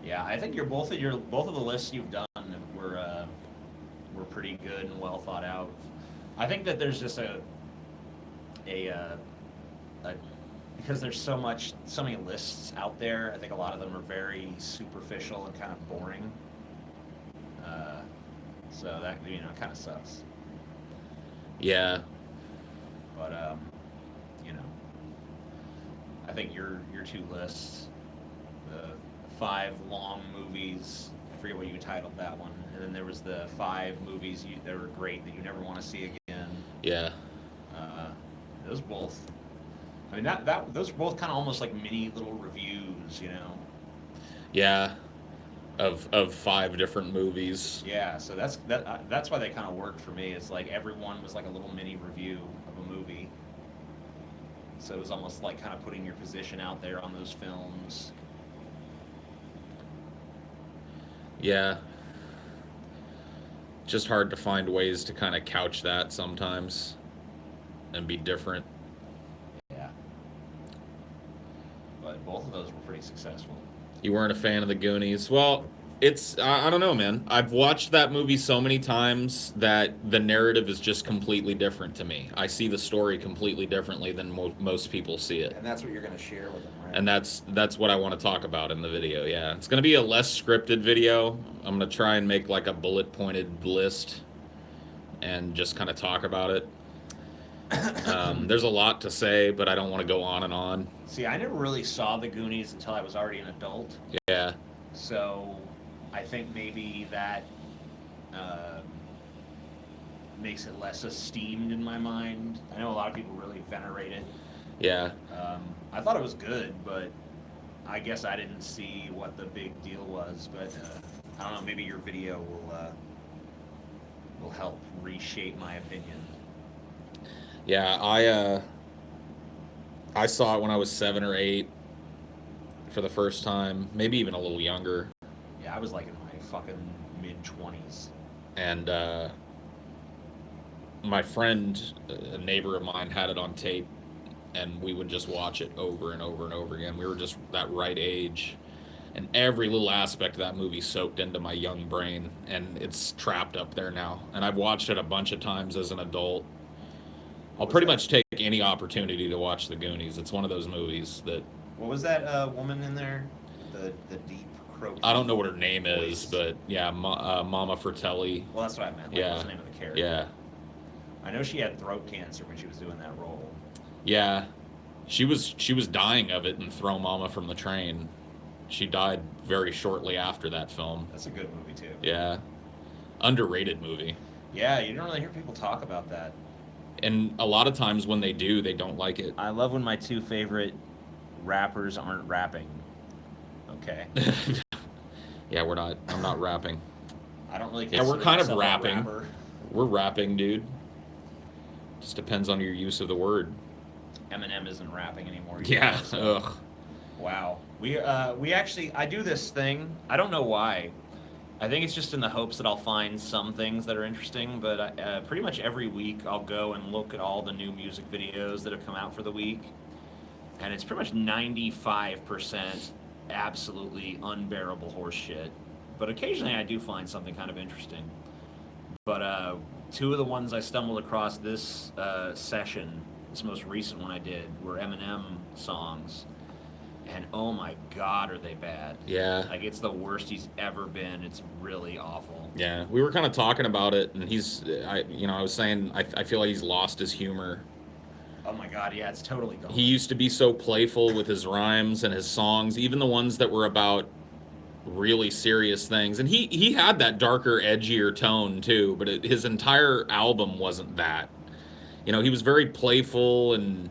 Yeah, I think both of the lists you've done were pretty good and well thought out. I think that there's just a because there's so many lists out there. I think a lot of them are very superficial and kind of boring. So that kind of sucks. Yeah. But I think your two lists, the 5 long movies. I forget what you titled that one, and then there was the 5 movies that were great that you never want to see again. Yeah. Those both. I mean those are both kind of almost like mini little reviews, Yeah. Of 5 different movies. Yeah, so that's why they kind of worked for me. It's like everyone was like a little mini review of a movie. So it was almost like kind of putting your position out there on those films. Yeah. Just hard to find ways to kind of couch that sometimes and be different. Yeah. But both of those were pretty successful. You weren't a fan of the Goonies. Well, I don't know, man. I've watched that movie so many times that the narrative is just completely different to me. I see the story completely differently than most people see it. And that's what you're going to share with them, right? And that's what I want to talk about in the video, yeah. It's going to be a less scripted video. I'm going to try and make like a bullet-pointed list and just kind of talk about it. There's a lot to say, but I don't want to go on and on. See, I never really saw the Goonies until I was already an adult. Yeah. So I think maybe that makes it less esteemed in my mind. I know a lot of people really venerate it. Yeah. I thought it was good, but I guess I didn't see what the big deal was. But I don't know, maybe your video will help reshape my opinion. Yeah, I saw it when I was 7 or 8 for the first time, maybe even a little younger. Yeah, I was like in my fucking mid-20s. And my friend, a neighbor of mine, had it on tape, and we would just watch it over and over and over again. We were just that right age, and every little aspect of that movie soaked into my young brain, and it's trapped up there now. And I've watched it a bunch of times as an adult. I'll pretty much take any opportunity to watch The Goonies. It's one of those movies that... What was that woman in there? The deep croaky... I don't know what her name is, but yeah, Mama Fratelli. Well, that's what I meant. Like, Yeah. what's the name of the character? Yeah. I know she had throat cancer when she was doing that role. Yeah. She was dying of it in Throw Mama from the Train. She died very shortly after that film. That's a good movie, too. Yeah. Underrated movie. Yeah, you don't really hear people talk about that. And a lot of times when they do, they don't like it. I love when my 2 favorite rappers aren't rapping. Okay. Yeah, I'm not rapping. I don't really Yeah, we're kind of myself a rapping. rapper. We're rapping, dude. Just depends on your use of the word. Eminem isn't rapping anymore. Yeah. So. Ugh. Wow. We actually, I do this thing. I don't know why. I think it's just in the hopes that I'll find some things that are interesting, but pretty much every week I'll go and look at all the new music videos that have come out for the week, and it's pretty much 95% absolutely unbearable horse shit. But occasionally I do find something kind of interesting. But 2 of the ones I stumbled across this session, this most recent one I did, were Eminem songs. And oh my God, are they bad? Yeah. Like, it's the worst he's ever been. It's really awful. Yeah, we were kind of talking about it, and I was saying I feel like he's lost his humor. Oh my God, yeah, it's totally gone. He used to be so playful with his rhymes and his songs, even the ones that were about really serious things. And he had that darker, edgier tone too, but his entire album wasn't that. You know, he was very playful and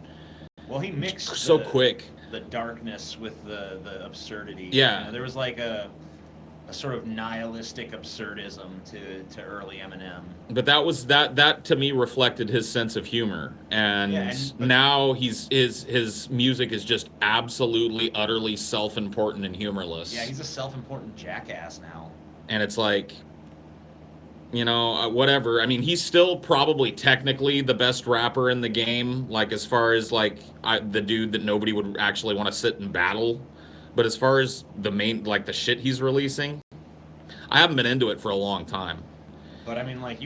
Well, he mixed so quick. the darkness with the absurdity. Yeah. You know, there was like a sort of nihilistic absurdism to early Eminem. But that to me reflected his sense of humor, and, Yeah, but now his music is just absolutely utterly self-important and humorless. yeah, he's a self-important jackass now. And it's like, you know, whatever. I mean, he's still probably technically the best rapper in the game, like as far as like the dude that nobody would actually want to sit and battle. But as far as the main, like the shit he's releasing, I haven't been into it for a long time. But I mean, like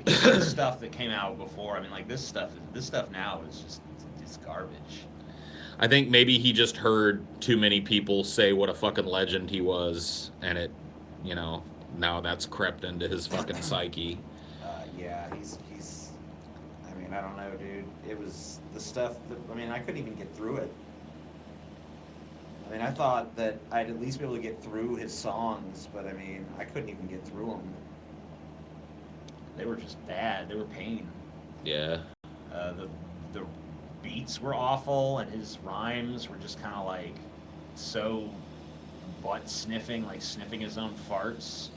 the stuff that came out before. I mean, like this stuff now is just it's garbage. I think maybe he just heard too many people say what a fucking legend he was, and it, you know, now that's crept into his fucking psyche. Yeah, he's. I mean, I don't know, dude. It was the stuff that I mean, I couldn't even get through it. I mean, I thought that I'd at least be able to get through his songs, but I mean, I couldn't even get through them. They were just bad. They were pain. Yeah. The beats were awful, and his rhymes were just kind of like so butt sniffing, like sniffing his own farts.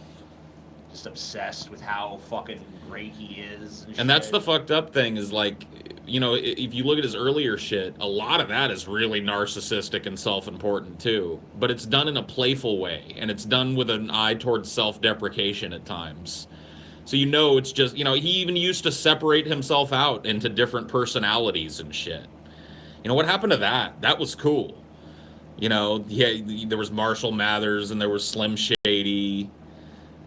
Just obsessed with how fucking great he is. And that's the fucked up thing is like, you know, if you look at his earlier shit, a lot of that is really narcissistic and self-important too. But it's done in a playful way, and it's done with an eye towards self-deprecation at times. So you know it's just, you know, he even used to separate himself out into different personalities and shit. You know, what happened to that? That was cool. You know, yeah, there was Marshall Mathers and there was Slim Shady.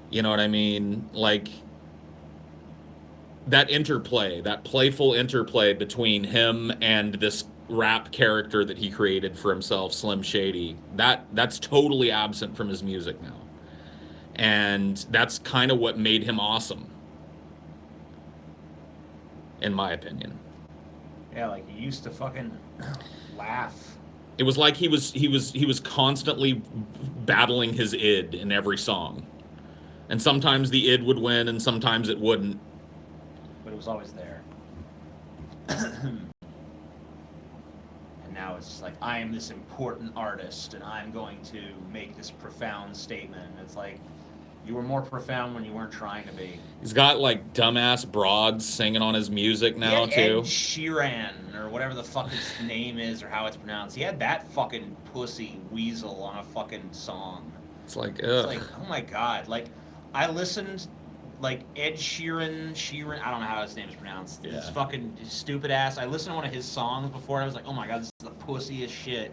You know what I mean? Like, that interplay, that playful interplay between him and this rap character that he created for himself, Slim Shady, that's totally absent from his music now. And that's kind of what made him awesome, in my opinion. Yeah, like he used to fucking laugh. It was like he was constantly battling his id in every song. And sometimes the id would win and sometimes it wouldn't. But it was always there. And now it's just like, I am this important artist and I'm going to make this profound statement. It's like, you were more profound when you weren't trying to be. He's got like dumbass broads singing on his music now too. Ed Sheeran, or whatever the fuck his name is, or how it's pronounced. He had that fucking pussy weasel on a fucking song. It's like, ugh. It's like, oh my god. Like, I listened, like, Ed Sheeran, I don't know how his name is pronounced. Yeah. His fucking stupid ass. I listened to one of his songs before, and I was like, oh my god, this is the pussiest shit.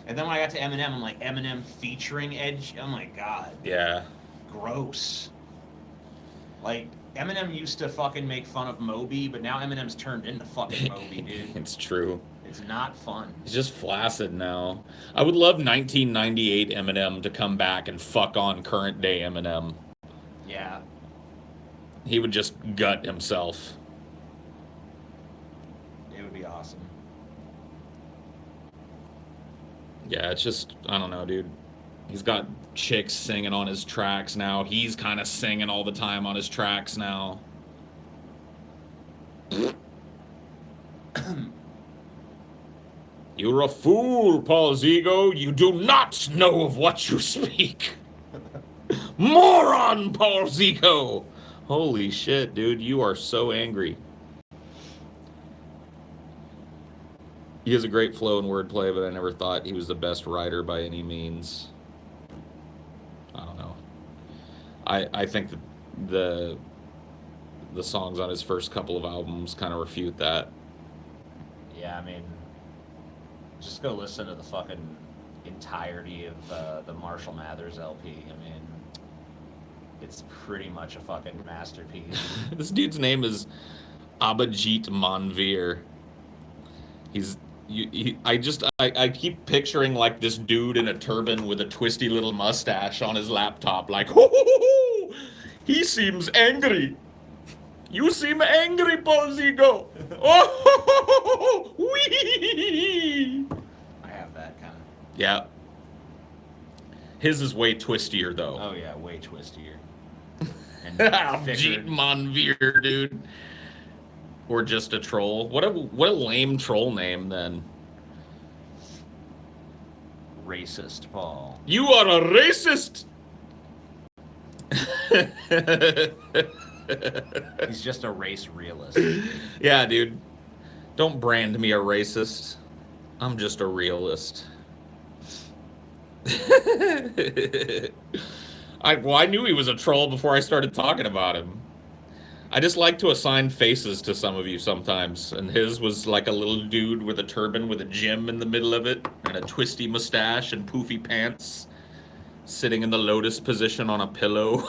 And then when I got to Eminem, I'm like, Eminem featuring Ed Oh my god. Yeah. Gross. Like, Eminem used to fucking make fun of Moby, but now Eminem's turned into fucking Moby, dude. It's true. It's not fun. He's just flaccid now. I would love 1998 Eminem to come back and fuck on current day Eminem. Yeah. He would just gut himself. It would be awesome. Yeah, it's just, I don't know, dude. He's got chicks singing on his tracks now. He's kind of singing all the time on his tracks now. You're a fool, Paul Zigo. You do not know of what you speak. Moron, Paul Zigo. Holy shit, dude. You are so angry. He has a great flow and wordplay, but I never thought he was the best writer by any means. I don't know. I think that the songs on his first couple of albums kind of refute that. Yeah, I mean, just go listen to the fucking entirety of the Marshall Mathers LP. I mean, it's pretty much a fucking masterpiece. This dude's name is Abhijit Manvir. I keep picturing like this dude in a turban with a twisty little mustache on his laptop, like, ho, he seems angry. You seem angry, Paul Zigo. Oh, wee. I have that kind of. Yeah. His is way twistier, though. Oh yeah, way twistier. And Abhijit Manvir, dude. Or just a troll. What a lame troll name then. Racist Paul. You are a racist. He's just a race realist. Yeah, dude. Don't brand me a racist. I'm just a realist. I knew he was a troll before I started talking about him. I just like to assign faces to some of you sometimes, and his was like a little dude with a turban with a gem in the middle of it, and a twisty mustache and poofy pants, sitting in the lotus position on a pillow,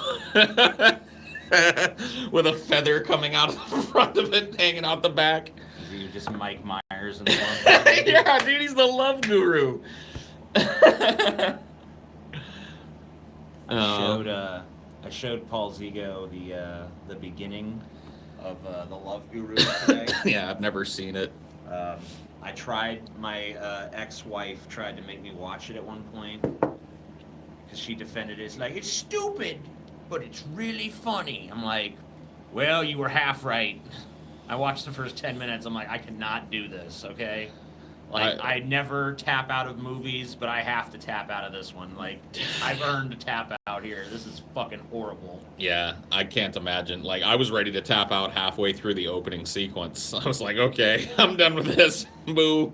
with a feather coming out of the front of it, hanging out the back. Is he just Mike Myers in the love? Yeah, dude, he's the love guru. I showed Paul Zigo the beginning of the Love Guru today. Yeah, I've never seen it. I tried. My ex-wife tried to make me watch it at one point because she defended it. It's like, it's stupid, but it's really funny. I'm like, well, you were half right. I watched the first 10 minutes. I'm like, I cannot do this. Okay. Like, I never tap out of movies, but I have to tap out of this one. Like, I've earned a tap out here. This is fucking horrible. Yeah, I can't imagine. Like, I was ready to tap out halfway through the opening sequence. I was like, okay, I'm done with this. Boo.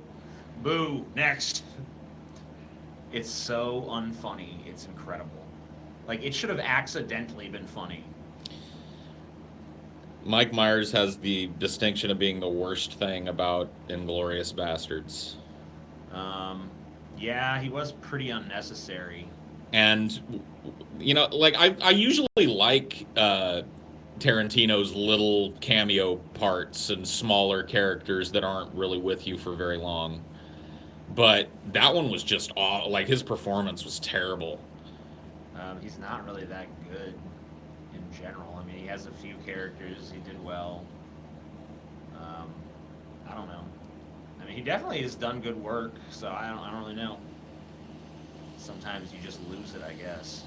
Boo. Next. It's so unfunny. It's incredible. Like, it should have accidentally been funny. Mike Myers has the distinction of being the worst thing about Inglourious Basterds. Yeah, he was pretty unnecessary. And, you know, like, I usually like Tarantino's little cameo parts and smaller characters that aren't really with you for very long. But that one was just, like, his performance was terrible. He's not really that good in general. I mean, he has a few characters. He did well. I don't know. I mean, he definitely has done good work, so I don't really know. Sometimes you just lose it, I guess.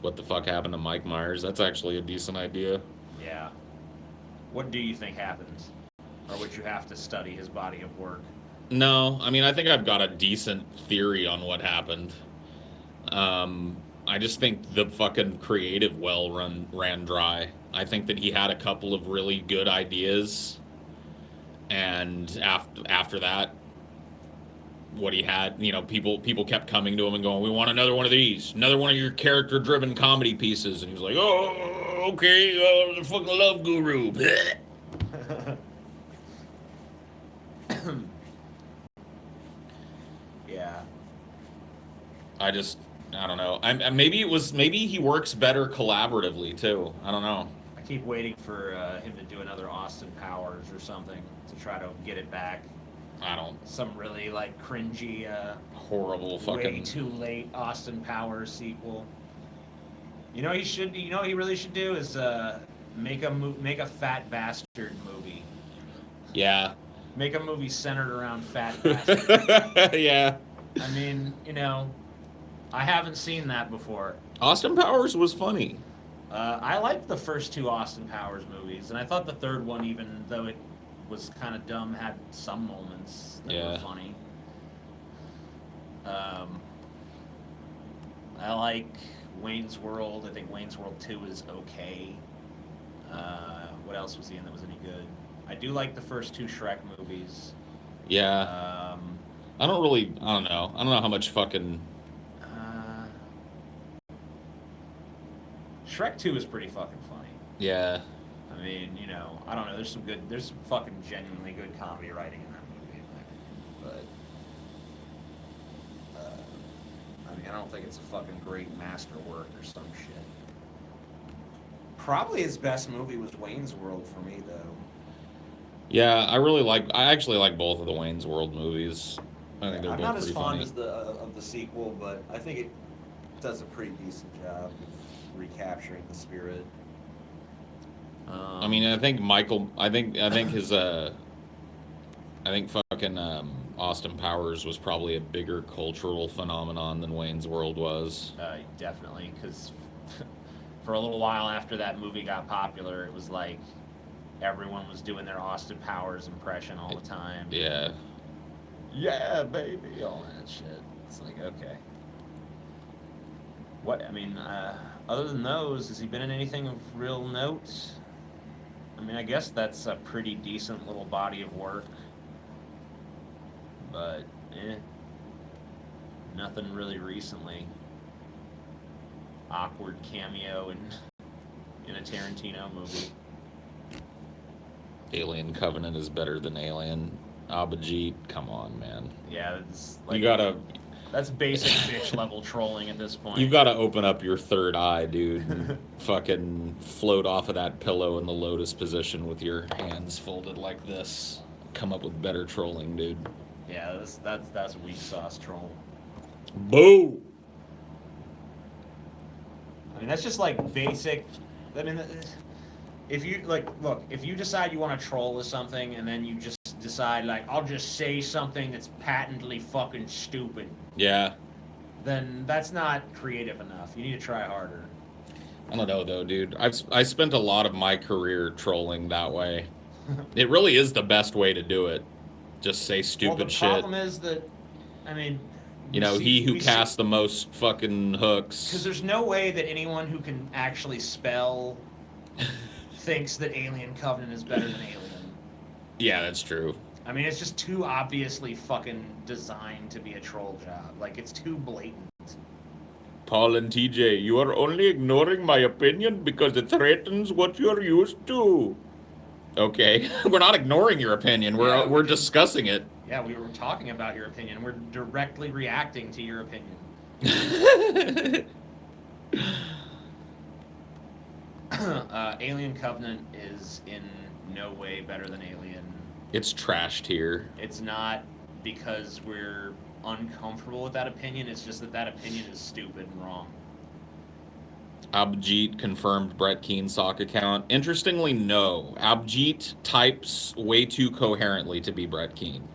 What the fuck happened to Mike Myers? That's actually a decent idea. Yeah. What do you think happens? Or would you have to study his body of work? No, I mean, I think I've got a decent theory on what happened. I just think the fucking creative well ran dry. I think that he had a couple of really good ideas, and after that, what he had, you know, people kept coming to him and going, "We want another one of these, another one of your character-driven comedy pieces," and he was like, "Oh, okay, the fucking Love Guru." Yeah. I don't know. Maybe he works better collaboratively too. I don't know. I keep waiting for him to do another Austin Powers or something to try to get it back. I don't. Some really like cringy, Horrible fucking. way too late Austin Powers sequel. You know he should. You know what he really should do is make a fat bastard movie. Yeah. Make a movie centered around fat bastard. Yeah. I mean, you know, I haven't seen that before. Austin Powers was funny. I liked the first two Austin Powers movies, and I thought the third one, even though it was kind of dumb, had some moments that were funny. I like Wayne's World. I think Wayne's World 2 is okay. What else was he in that was any good? I do like the first two Shrek movies. Yeah. I don't know. I don't know how much fucking... Shrek 2 is pretty fucking funny. Yeah. I mean, you know, I don't know. There's some fucking genuinely good comedy writing in that movie, but I mean, I don't think it's a fucking great masterwork or some shit. Probably his best movie was Wayne's World for me, though. Yeah, I actually like both of the Wayne's World movies. I think they're both not as pretty fond funny. as of the sequel, but I think it does a pretty decent job of recapturing the spirit. I mean, I think fucking Austin Powers was probably a bigger cultural phenomenon than Wayne's World was. Definitely, because for a little while after that movie got popular, it was like everyone was doing their Austin Powers impression all the time. Yeah. Yeah, baby, all that shit. It's like, okay. What, I mean, other than those, has he been in anything of real note? I mean, I guess that's a pretty decent little body of work. But, nothing really recently. Awkward cameo in a Tarantino movie. Alien Covenant is better than Alien. Abhijit, come on, man. Yeah, it's like, You gotta... That's basic bitch level trolling at this point. You've got to open up your third eye, dude. And fucking float off of that pillow in the lotus position with your hands folded like this. Come up with better trolling, dude. Yeah, that's weak sauce troll. Boo! I mean, that's just like basic. I mean, if you look, if you decide you want to troll with something, and then you just decide like, I'll just say something that's patently fucking stupid. Yeah. Then that's not creative enough. You need to try harder. I don't know though, dude. I spent a lot of my career trolling that way. It really is the best way to do it. Just say stupid shit. Well, the problem is that, I mean, you know, he who casts the most fucking hooks. Because there's no way that anyone who can actually spell thinks that Alien Covenant is better than Alien. Yeah, that's true. I mean, it's just too obviously fucking designed to be a troll job. Like, it's too blatant. Paul and TJ, you are only ignoring my opinion because it threatens what you're used to. Okay, we're not ignoring your opinion. We're discussing it. Yeah, we were talking about your opinion. We're directly reacting to your opinion. Alien Covenant is in no way better than Alien. It's trashed here. It's not because we're uncomfortable with that opinion. It's just that opinion is stupid and wrong. Abhijit confirmed Brett Keen's sock account. Interestingly, no. Abhijit types way too coherently to be Brett Keen.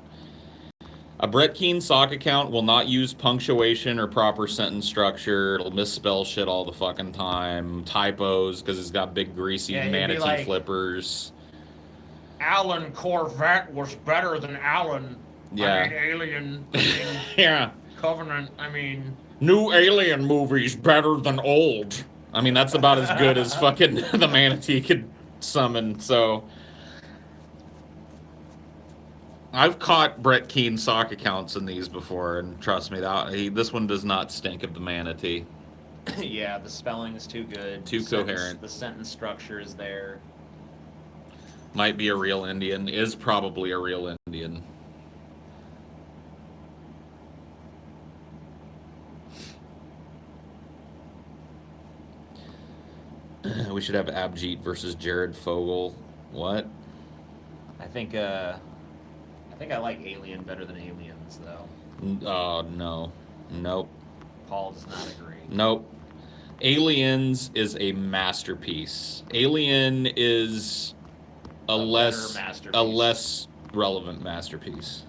A Brett Keen sock account will not use punctuation or proper sentence structure. It'll misspell shit all the fucking time. Typos, because it's got big greasy manatee like, flippers. Alan Corvette was better than Alan. Yeah. I mean, Alien. Yeah. Covenant, I mean... New Alien movie's better than old. I mean, that's about as good as fucking the manatee could summon, so... I've caught Brett Keen sock accounts in these before, and trust me, this one does not stink of the manatee. Yeah, the spelling is too good. Too coherent. The sentence structure is there. Might be a real Indian. Is probably a real Indian. We should have Abhijit versus Jared Fogle. What? I think I like Alien better than Aliens, though. No. Nope. Paul does not agree. Nope. Aliens is a masterpiece. Alien is a less relevant masterpiece.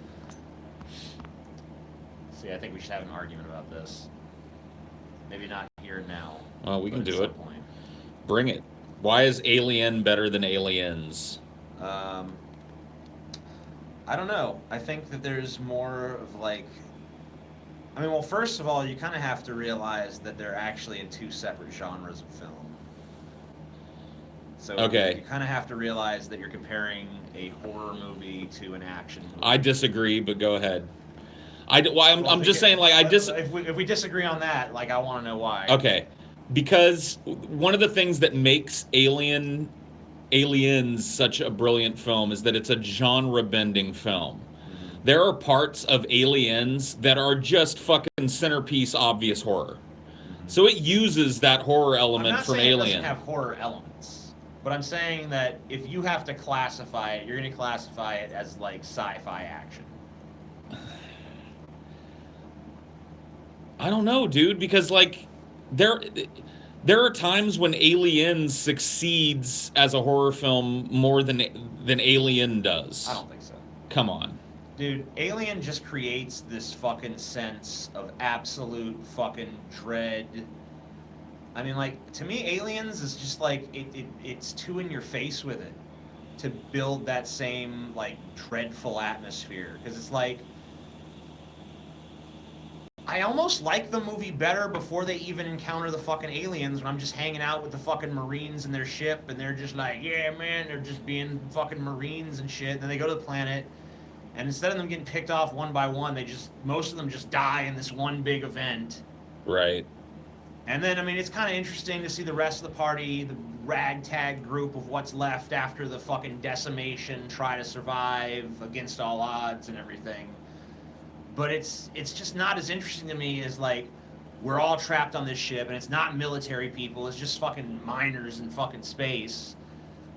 See, I think we should have an argument about this. Maybe not here and now. Well, we can do it. Point. Bring it. Why is Alien better than Aliens? I don't know. I think that there's more of like... I mean, well, first of all, you kind of have to realize that they're actually in two separate genres of film. So okay. You kind of have to realize that you're comparing a horror movie to an action movie. I disagree, but go ahead. I'm just saying, like, If we disagree on that, like, I want to know why. Okay. Because one of the things that makes Aliens such a brilliant film is that it's a genre-bending film. Mm-hmm. There are parts of Aliens that are just fucking centerpiece obvious horror. Mm-hmm. So it uses that horror element from Alien. I'm not saying it doesn't have horror elements, but I'm saying that if you have to classify it, you're going to classify it as like sci-fi action. I don't know, dude, because like there are times when Aliens succeeds as a horror film more than Alien does. I don't think so. Come on. Dude, Alien just creates this fucking sense of absolute fucking dread. I mean, like, to me, Aliens is just like, it's too in your face with it. to build that same like dreadful atmosphere, because it's like I almost like the movie better before they even encounter the fucking aliens, when I'm just hanging out with the fucking Marines in their ship and they're just like, yeah, man, they're just being fucking Marines and shit. And then they go to the planet, and instead of them getting picked off one by one, most of them just die in this one big event. Right. And then, I mean, it's kind of interesting to see the rest of the party, the ragtag group of what's left after the fucking decimation, try to survive against all odds and everything. But it's just not as interesting to me as, like, we're all trapped on this ship, and it's not military people, it's just fucking miners in fucking space.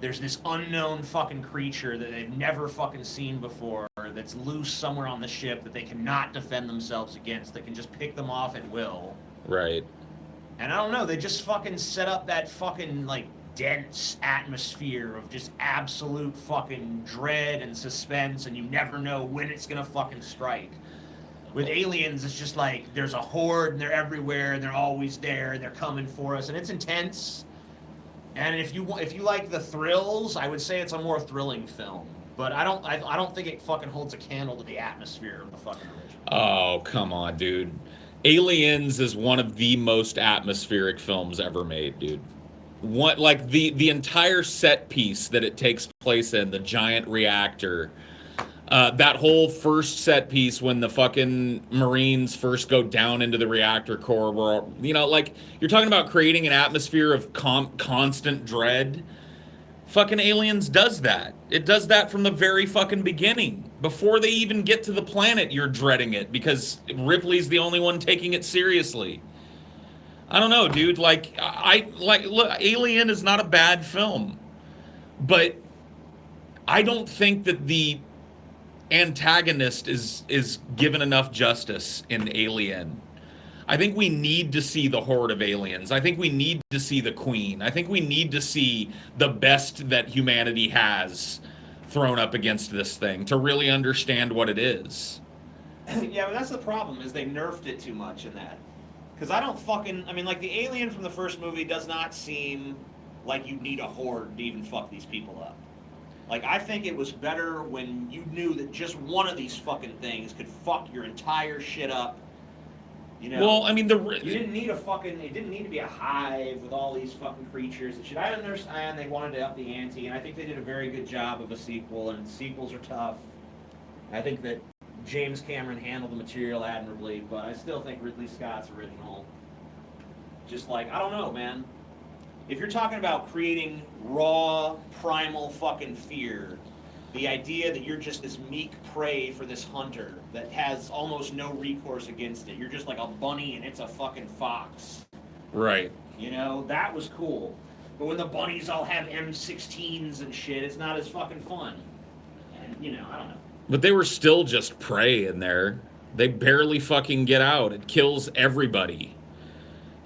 There's this unknown fucking creature that they've never fucking seen before that's loose somewhere on the ship that they cannot defend themselves against, that can just pick them off at will. Right. And I don't know, they just fucking set up that fucking, like, dense atmosphere of just absolute fucking dread and suspense, and you never know when it's gonna fucking strike. With aliens, it's just like there's a horde and they're everywhere and they're always there and they're coming for us, and it's intense. And if you like the thrills, I would say it's a more thrilling film. But I don't think it fucking holds a candle to the atmosphere of the fucking original. Oh, come on, dude. Aliens is one of the most atmospheric films ever made, dude. What, like the entire set piece that it takes place in, the giant reactor. That whole first set piece when the fucking Marines first go down into the reactor core, where, you know, like, you're talking about creating an atmosphere of constant dread. Fucking Aliens does that. It does that from the very fucking beginning. Before they even get to the planet, you're dreading it because Ripley's the only one taking it seriously. I don't know, dude. Look, Alien is not a bad film, but I don't think that the antagonist is given enough justice in Alien. I think we need to see the horde of aliens. I think we need to see the Queen. I think we need to see the best that humanity has thrown up against this thing to really understand what it is. Yeah, but that's the problem, is they nerfed it too much in that. Because I mean, like, the alien from the first movie does not seem like you need a horde to even fuck these people up. Like, I think it was better when you knew that just one of these fucking things could fuck your entire shit up. You know? Well, I mean, you didn't need it didn't need to be a hive with all these fucking creatures and shit. I understand they wanted to up the ante, and I think they did a very good job of a sequel, and sequels are tough. I think that James Cameron handled the material admirably, but I still think Ridley Scott's original, just like, I don't know, man. If you're talking about creating raw, primal fucking fear, the idea that you're just this meek prey for this hunter that has almost no recourse against it, you're just like a bunny and it's a fucking fox. Right. You know, that was cool. But when the bunnies all have M16s and shit, it's not as fucking fun. And, you know, I don't know. But they were still just prey in there. They barely fucking get out. It kills everybody.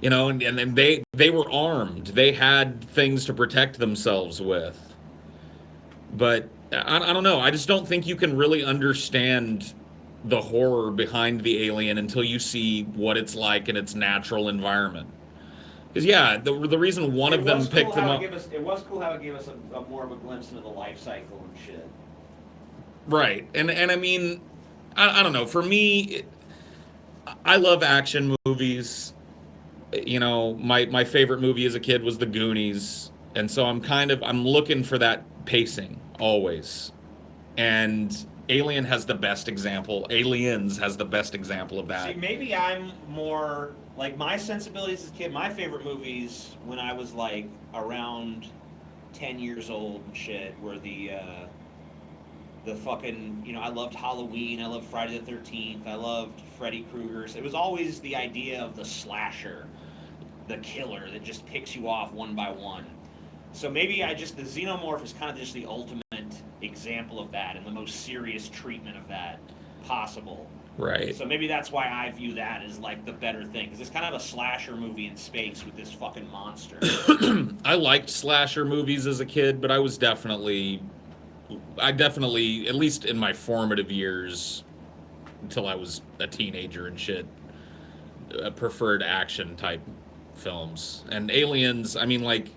You know, and then they were armed. They had things to protect themselves with. But I don't know. I just don't think you can really understand the horror behind the alien until you see what it's like in its natural environment. Because, yeah, the reason one of them picked them up... It was cool how it gave us a more of a glimpse into the life cycle and shit. Right. And I mean, I don't know. For me, I love action movies. You know, my favorite movie as a kid was The Goonies. And so I'm looking for that pacing always. And Aliens has the best example of that. See, maybe I'm more, like, my sensibilities as a kid, my favorite movies when I was, like, around 10 years old and shit were the fucking, you know, I loved Halloween, I loved Friday the 13th, I loved Freddy Krueger's. It was always the idea of the slasher, the killer that just picks you off one by one. So maybe the Xenomorph is kind of just the ultimate example of that and the most serious treatment of that possible. Right. So maybe that's why I view that as, like, the better thing, because it's kind of a slasher movie in space with this fucking monster. I liked slasher movies as a kid, but I definitely, at least in my formative years, until I was a teenager and shit, preferred action type films. And Aliens, I mean, like,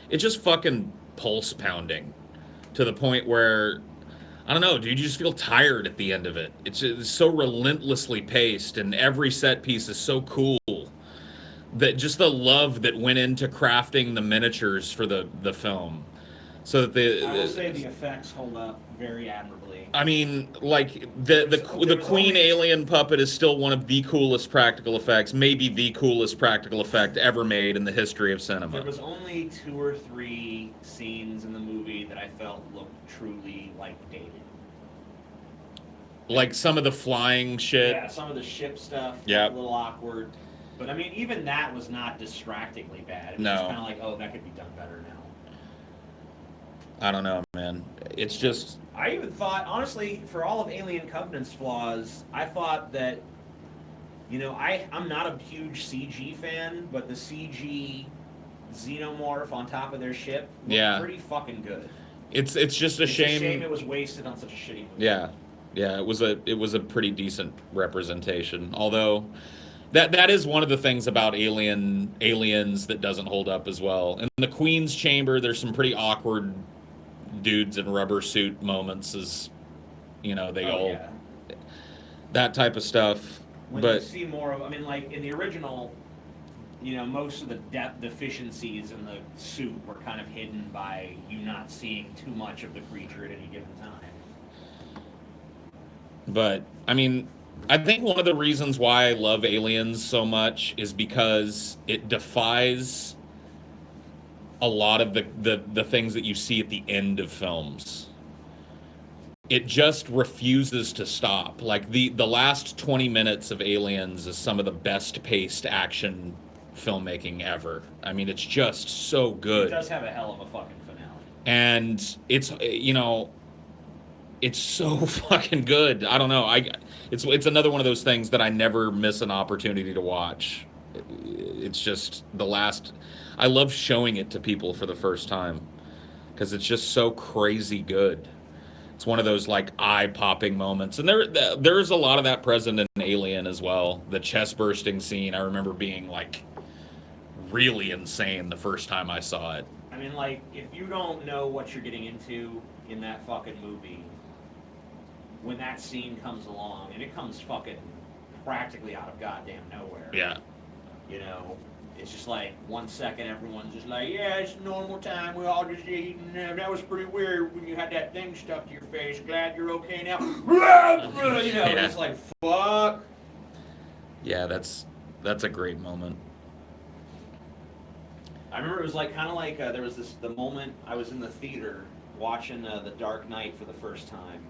it's just fucking pulse pounding to the point where, I don't know, dude, you just feel tired at the end of it. It's so relentlessly paced, and every set piece is so cool that just the love that went into crafting the miniatures for the film. So that I will say the effects hold up very admirably. I mean, like the Queen alien puppet is still one of the coolest practical effects, maybe the coolest practical effect ever made in the history of cinema. There was only 2 or 3 scenes in the movie that I felt looked truly like dated. Like some of the flying shit. Yeah, some of the ship stuff. Yeah. A little awkward. But I mean, even that was not distractingly bad. It was just kind of like, oh, that could be done better now. I don't know, man. It's just... I even thought, honestly, for all of Alien Covenant's flaws, I thought that, you know, I'm not a huge CG fan, but the CG xenomorph on top of their ship looked pretty fucking good. It's just a shame. It's a shame it was wasted on such a shitty movie. Yeah. Yeah, it was a pretty decent representation. Although that is one of the things about aliens that doesn't hold up as well. In the Queen's chamber, there's some pretty awkward dudes in rubber suit moments, as you know, that type of stuff. When but you see more of, I mean, like in the original, you know, most of the depth deficiencies in the suit were kind of hidden by you not seeing too much of the creature at any given time. But I mean, I think one of the reasons why I love Aliens so much is because it defies a lot of the things that you see at the end of films. It just refuses to stop. Like the last 20 minutes of Aliens is some of the best paced action filmmaking ever. I mean, it's just so good. It does have a hell of a fucking finale. And it's, you know, it's so fucking good. I don't know. It's another one of those things that I never miss an opportunity to watch. It's just I love showing it to people for the first time because it's just so crazy good. It's one of those like eye-popping moments, and there's a lot of that present in Alien as well. The chest-bursting scene, I remember being like really insane the first time I saw it. I mean, like, if you don't know what you're getting into in that fucking movie, when that scene comes along, and it comes fucking practically out of goddamn nowhere. Yeah. You know, it's just like 1 second everyone's just like, yeah, it's normal time, we're all just eating. That was pretty weird when you had that thing stuck to your face. Glad you're okay now. You know, it's like, fuck. Yeah, that's a great moment. I remember it was like kind of like there was the moment I was in the theater watching The Dark Knight for the first time,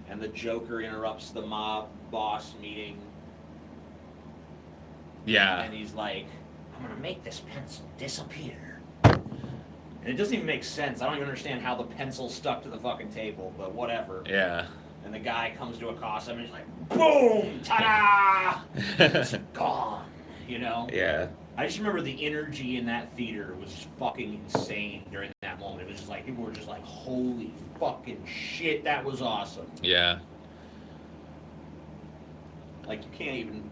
and the Joker interrupts the mob boss meeting. Yeah. And he's like, I'm gonna make this pencil disappear. And it doesn't even make sense. I don't even understand how the pencil stuck to the fucking table, but whatever. Yeah. And the guy comes to accost him and he's like, boom! Ta-da! It's gone. You know? Yeah. I just remember the energy in that theater was just fucking insane during that moment. It was just like, people were just like, holy fucking shit, that was awesome. Yeah. Like, you can't even...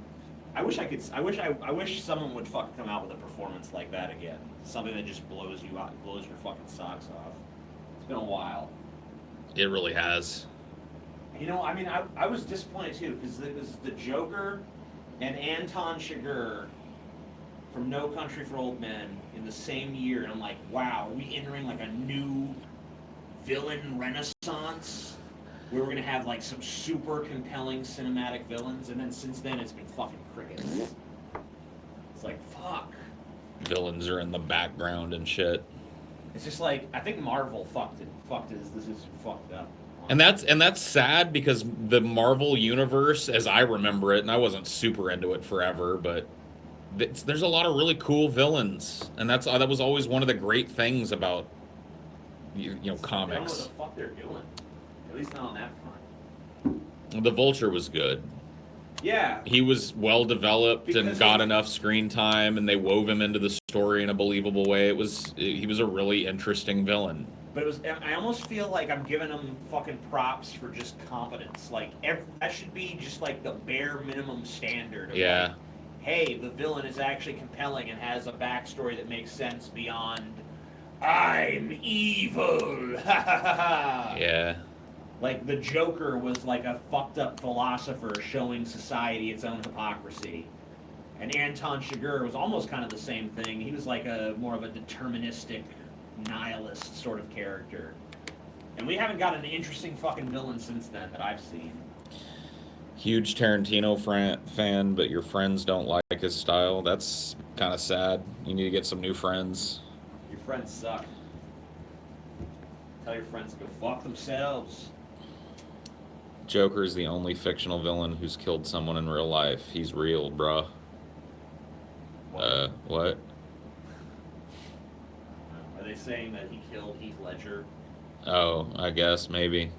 I wish someone would fucking come out with a performance like that again. Something that just blows you out, blows your fucking socks off. It's been a while. It really has. You know, I mean, I was disappointed too, because it was the Joker and Anton Chigurh from No Country for Old Men in the same year, and I'm like, wow, are we entering like a new villain renaissance? Where we're gonna have like some super compelling cinematic villains, and then since then it's been fucking crickets. It's like, fuck. Villains are in the background and shit. It's just like, I think Marvel fucked it. This is fucked up. And that's sad because the Marvel universe, as I remember it, and I wasn't super into it forever, but there's a lot of really cool villains, and that was always one of the great things about you know comics. I don't know what the fuck they're doing. At least not on that front. The Vulture was good. Yeah. He was well developed and got enough screen time, and they wove him into the story in a believable way. He was a really interesting villain. But I almost feel like I'm giving him fucking props for just competence. Like, that should be just like the bare minimum standard. Of Yeah. Like, hey, the villain is actually compelling and has a backstory that makes sense beyond, I'm evil. Yeah. Like the Joker was like a fucked up philosopher showing society its own hypocrisy. And Anton Chigurh was almost kind of the same thing. He was like a more of a deterministic, nihilist sort of character. And we haven't got an interesting fucking villain since then that I've seen. Huge Tarantino fan, but your friends don't like his style. That's kind of sad. You need to get some new friends. Your friends suck. Tell your friends to go fuck themselves. Joker is the only fictional villain who's killed someone in real life. He's real, bruh. What? Are they saying that he killed Heath Ledger? Oh, I guess, maybe.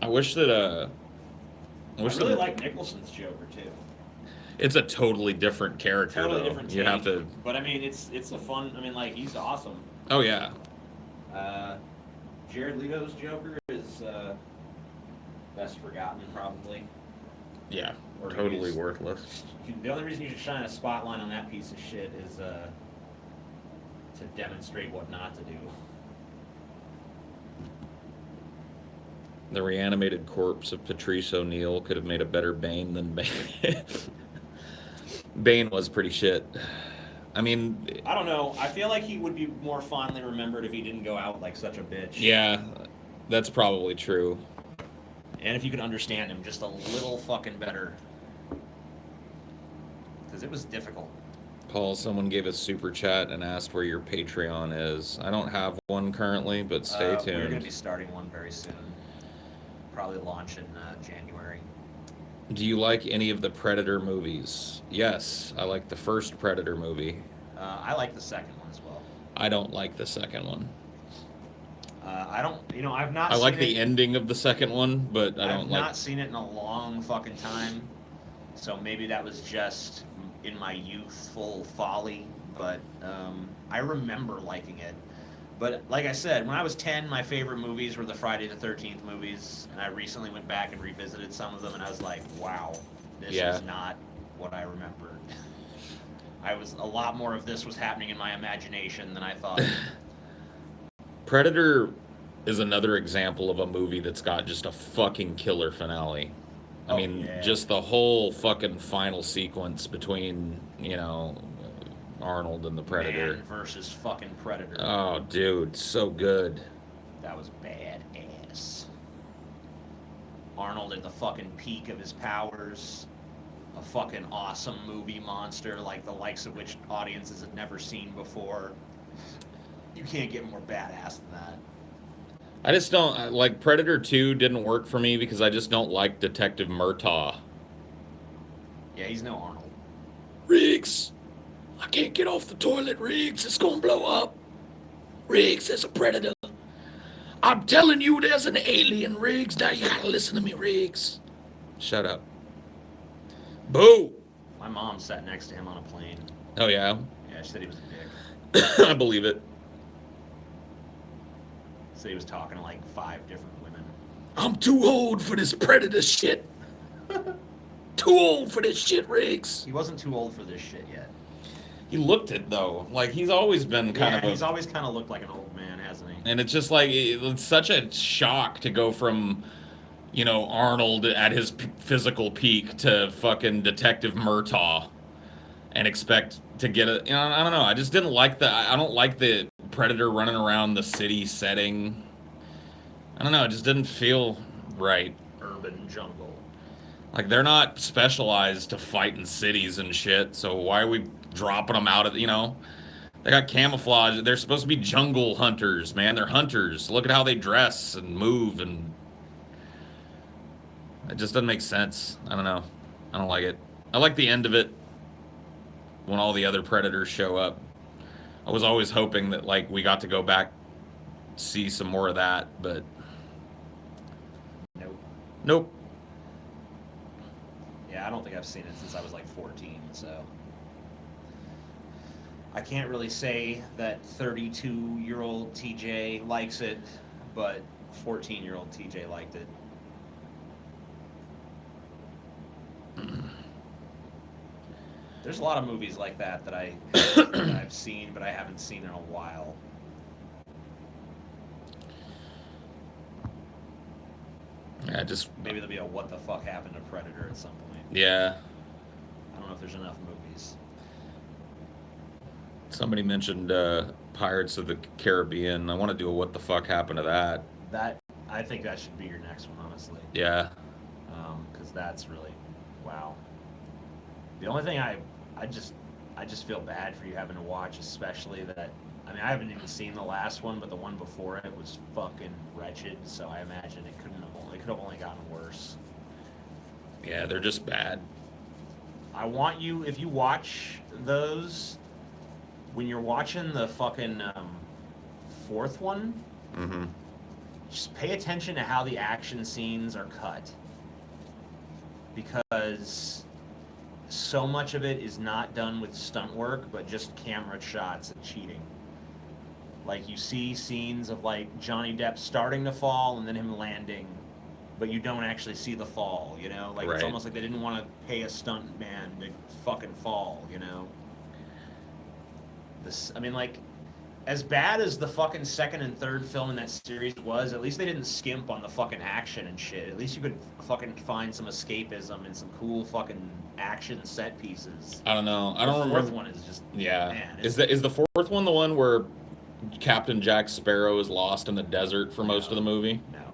I wish that, I really like Nicholson's Joker, too. It's a totally different character, Totally though. different take. You have to... But, I mean, it's a fun... I mean, like, he's awesome. Oh, yeah. Jared Leto's Joker is best forgotten, probably. Yeah, Or totally he's- worthless. The only reason you should shine a spotlight on that piece of shit is to demonstrate what not to do. The reanimated corpse of Patrice O'Neill could have made a better Bane than Bane. Bane was pretty shit. I mean... I don't know. I feel like he would be more fondly remembered if he didn't go out like such a bitch. Yeah, that's probably true. And if you could understand him just a little fucking better. Because it was difficult. Paul, someone gave us super chat and asked where your Patreon is. I don't have one currently, but stay tuned. We're going to be starting one very soon. Probably launch in January. Do you like any of the Predator movies? Yes, I like the first Predator movie. I like the second one as well. I don't like the second one. I don't, I've not I seen like it. the ending of the second one, but I don't I've like... not seen it in a long fucking time. So maybe that was just in my youthful folly. But I remember liking it. But like I said, when I was 10, my favorite movies were the Friday the 13th movies. And I recently went back and revisited some of them. And I was like, wow, this is not what I remembered. A lot more of this was happening in my imagination than I thought. Predator is another example of a movie that's got just a fucking killer finale. I mean, just the whole fucking final sequence between, Arnold and the Predator. Man versus fucking Predator. Oh, dude, so good. That was badass. Arnold at the fucking peak of his powers. A fucking awesome movie monster, like the likes of which audiences had never seen before. You can't get more badass than that. I just don't, like, Predator 2 didn't work for me because I just don't like Detective Murtaugh. Yeah, he's no Arnold. Riggs, I can't get off the toilet, Riggs. It's gonna blow up. Riggs, there's a predator. I'm telling you, there's an alien, Riggs. Now you gotta listen to me, Riggs. Shut up. Boo! My mom sat next to him on a plane. Oh, yeah? Yeah, she said he was a dick. I believe it. Said he was talking to like 5 different women. I'm too old for this predator shit. Too old for this shit, Riggs. He wasn't too old for this shit yet. He looked it, though. Like, he's always been kind of he's always kind of looked like an old man, hasn't he? And it's just like, it's such a shock to go from, Arnold at his physical peak to fucking Detective Murtaugh and expect to get a, I don't know. I just didn't like I don't like the Predator running around the city setting. I don't know. It just didn't feel right. Urban jungle. Like, they're not specialized to fight in cities and shit, so why are we dropping them out of, They got camouflage. They're supposed to be jungle hunters, man. They're hunters. Look at how they dress and move, and it just doesn't make sense. I don't know. I don't like it. I like the end of it when all the other Predators show up. I was always hoping that, like, we got to go back, see some more of that, but Nope. Yeah, I don't think I've seen it since I was like 14, so I can't really say that 32-year-old TJ likes it, but 14-year-old TJ liked it. There's a lot of movies like that that I've seen, but I haven't seen in a while. Yeah, just Maybe there'll be a What the Fuck Happened to Predator at some point. yeah. I don't know if there's enough movies. Somebody mentioned Pirates of the Caribbean. I want to do a what the fuck happened to that. I think that should be your next one, honestly. Yeah. Because that's really, wow. The only thing I just feel bad for you having to watch, especially that. I mean, I haven't even seen the last one, but the one before it was fucking wretched. So I imagine it could have only gotten worse. Yeah, they're just bad. I want you, if you watch those, when you're watching the fucking fourth one, Mm-hmm. just pay attention to how the action scenes are cut. Because so much of it is not done with stunt work, but just camera shots and cheating. Like, you see scenes of, like, Johnny Depp starting to fall and then him landing, but you don't actually see the fall, you know? Like, Right. It's almost like they didn't want to pay a stunt man to fucking fall, you know? I mean, like, as bad as the fucking second and third film in that series was, at least they didn't skimp on the fucking action and shit. At least you could fucking find some escapism and some cool fucking action set pieces. I don't know. I don't remember. The fourth one is just, Yeah. man. Is the fourth one the one where Captain Jack Sparrow is lost in the desert for most of the movie? No,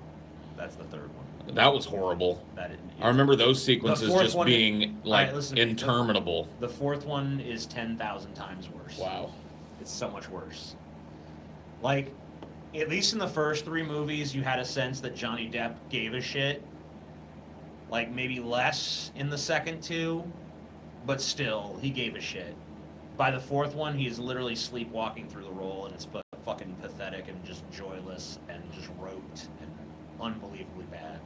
that's the third one. That was horrible. That I remember those sequences fourth just one- being like Alright, listen to me. interminable. The fourth one is 10,000 times worse. Wow. It's so much worse. Like, at least in the first three movies, you had a sense that Johnny Depp gave a shit. Like, maybe less in the second two, but still, he gave a shit. By the fourth one, he is literally sleepwalking through the role, and it's fucking pathetic and just joyless and just rote and unbelievably bad.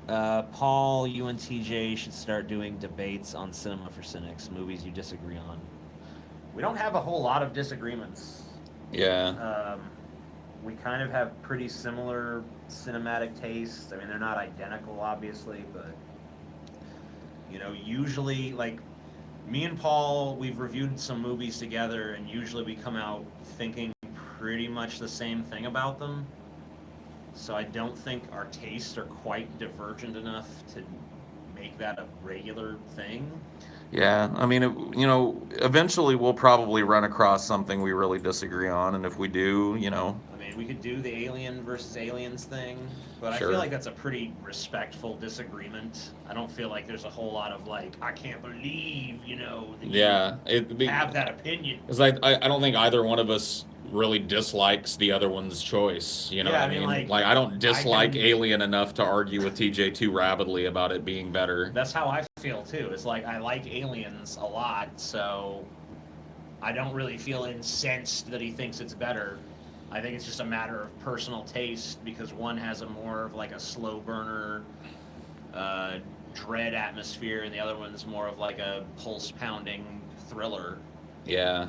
Paul, you and TJ should start doing debates on Cinema for Cynics, movies you disagree on. We don't have a whole lot of disagreements. Yeah. We kind of have pretty similar cinematic tastes. I mean, they're not identical, obviously, but, you know, usually, like, me and Paul, we've reviewed some movies together, and usually we come out thinking pretty much the same thing about them. So I don't think our tastes are quite divergent enough to make that a regular thing. Yeah. I mean, you know, eventually we'll probably run across something we really disagree on, and if we do, you know. I mean, we could do the alien versus aliens thing, but Sure. I feel like that's a pretty respectful disagreement. I don't feel like there's a whole lot of, like, I can't believe, you know, that Yeah. you have that opinion. Because I don't think either one of us really dislikes the other one's choice. You know Yeah, what I mean? like, I don't dislike can- Alien enough to argue with TJ too rabidly about it being better. That's how I feel, too. It's like, I like aliens a lot, so I don't really feel incensed that he thinks it's better. I think it's just a matter of personal taste, because one has a more of like a slow burner, dread atmosphere, and the other one's more of like a pulse pounding thriller. Yeah.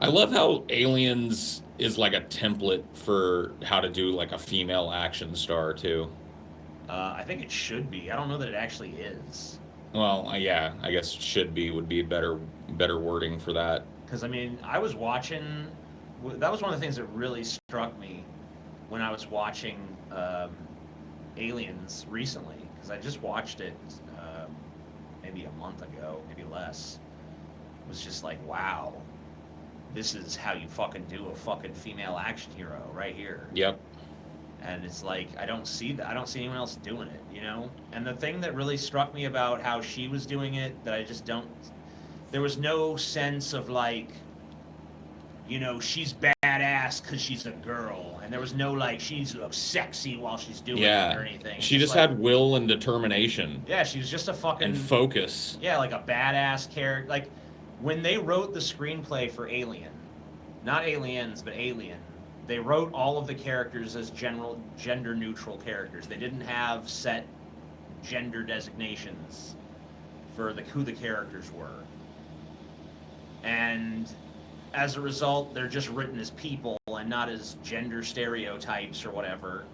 I love how Aliens is like a template for how to do like a female action star too. I think it should be. I don't know that it actually is. Well, yeah, I guess should be would be better wording for that. Because, I mean, I was watching... That was one of the things that really struck me when I was watching Aliens recently. Because I just watched it maybe a month ago, maybe less. It was just like, wow. This is how you fucking do a fucking female action hero right here. Yep. And it's like, I don't see that. I don't see anyone else doing it, you know? And the thing that really struck me about how she was doing it, that I just don't... There was no sense of, like, you know, she's badass because she's a girl. And there was no, like, she's sexy while she's doing it or anything. She just like, had will and determination. Yeah, she was just a fucking... And focus. Yeah, like a badass character. Like, when they wrote the screenplay for Alien, not Aliens, but Alien, they wrote all of the characters as gender-neutral characters. They didn't have set gender designations for who the characters were. And as a result, they're just written as people and not as gender stereotypes or whatever.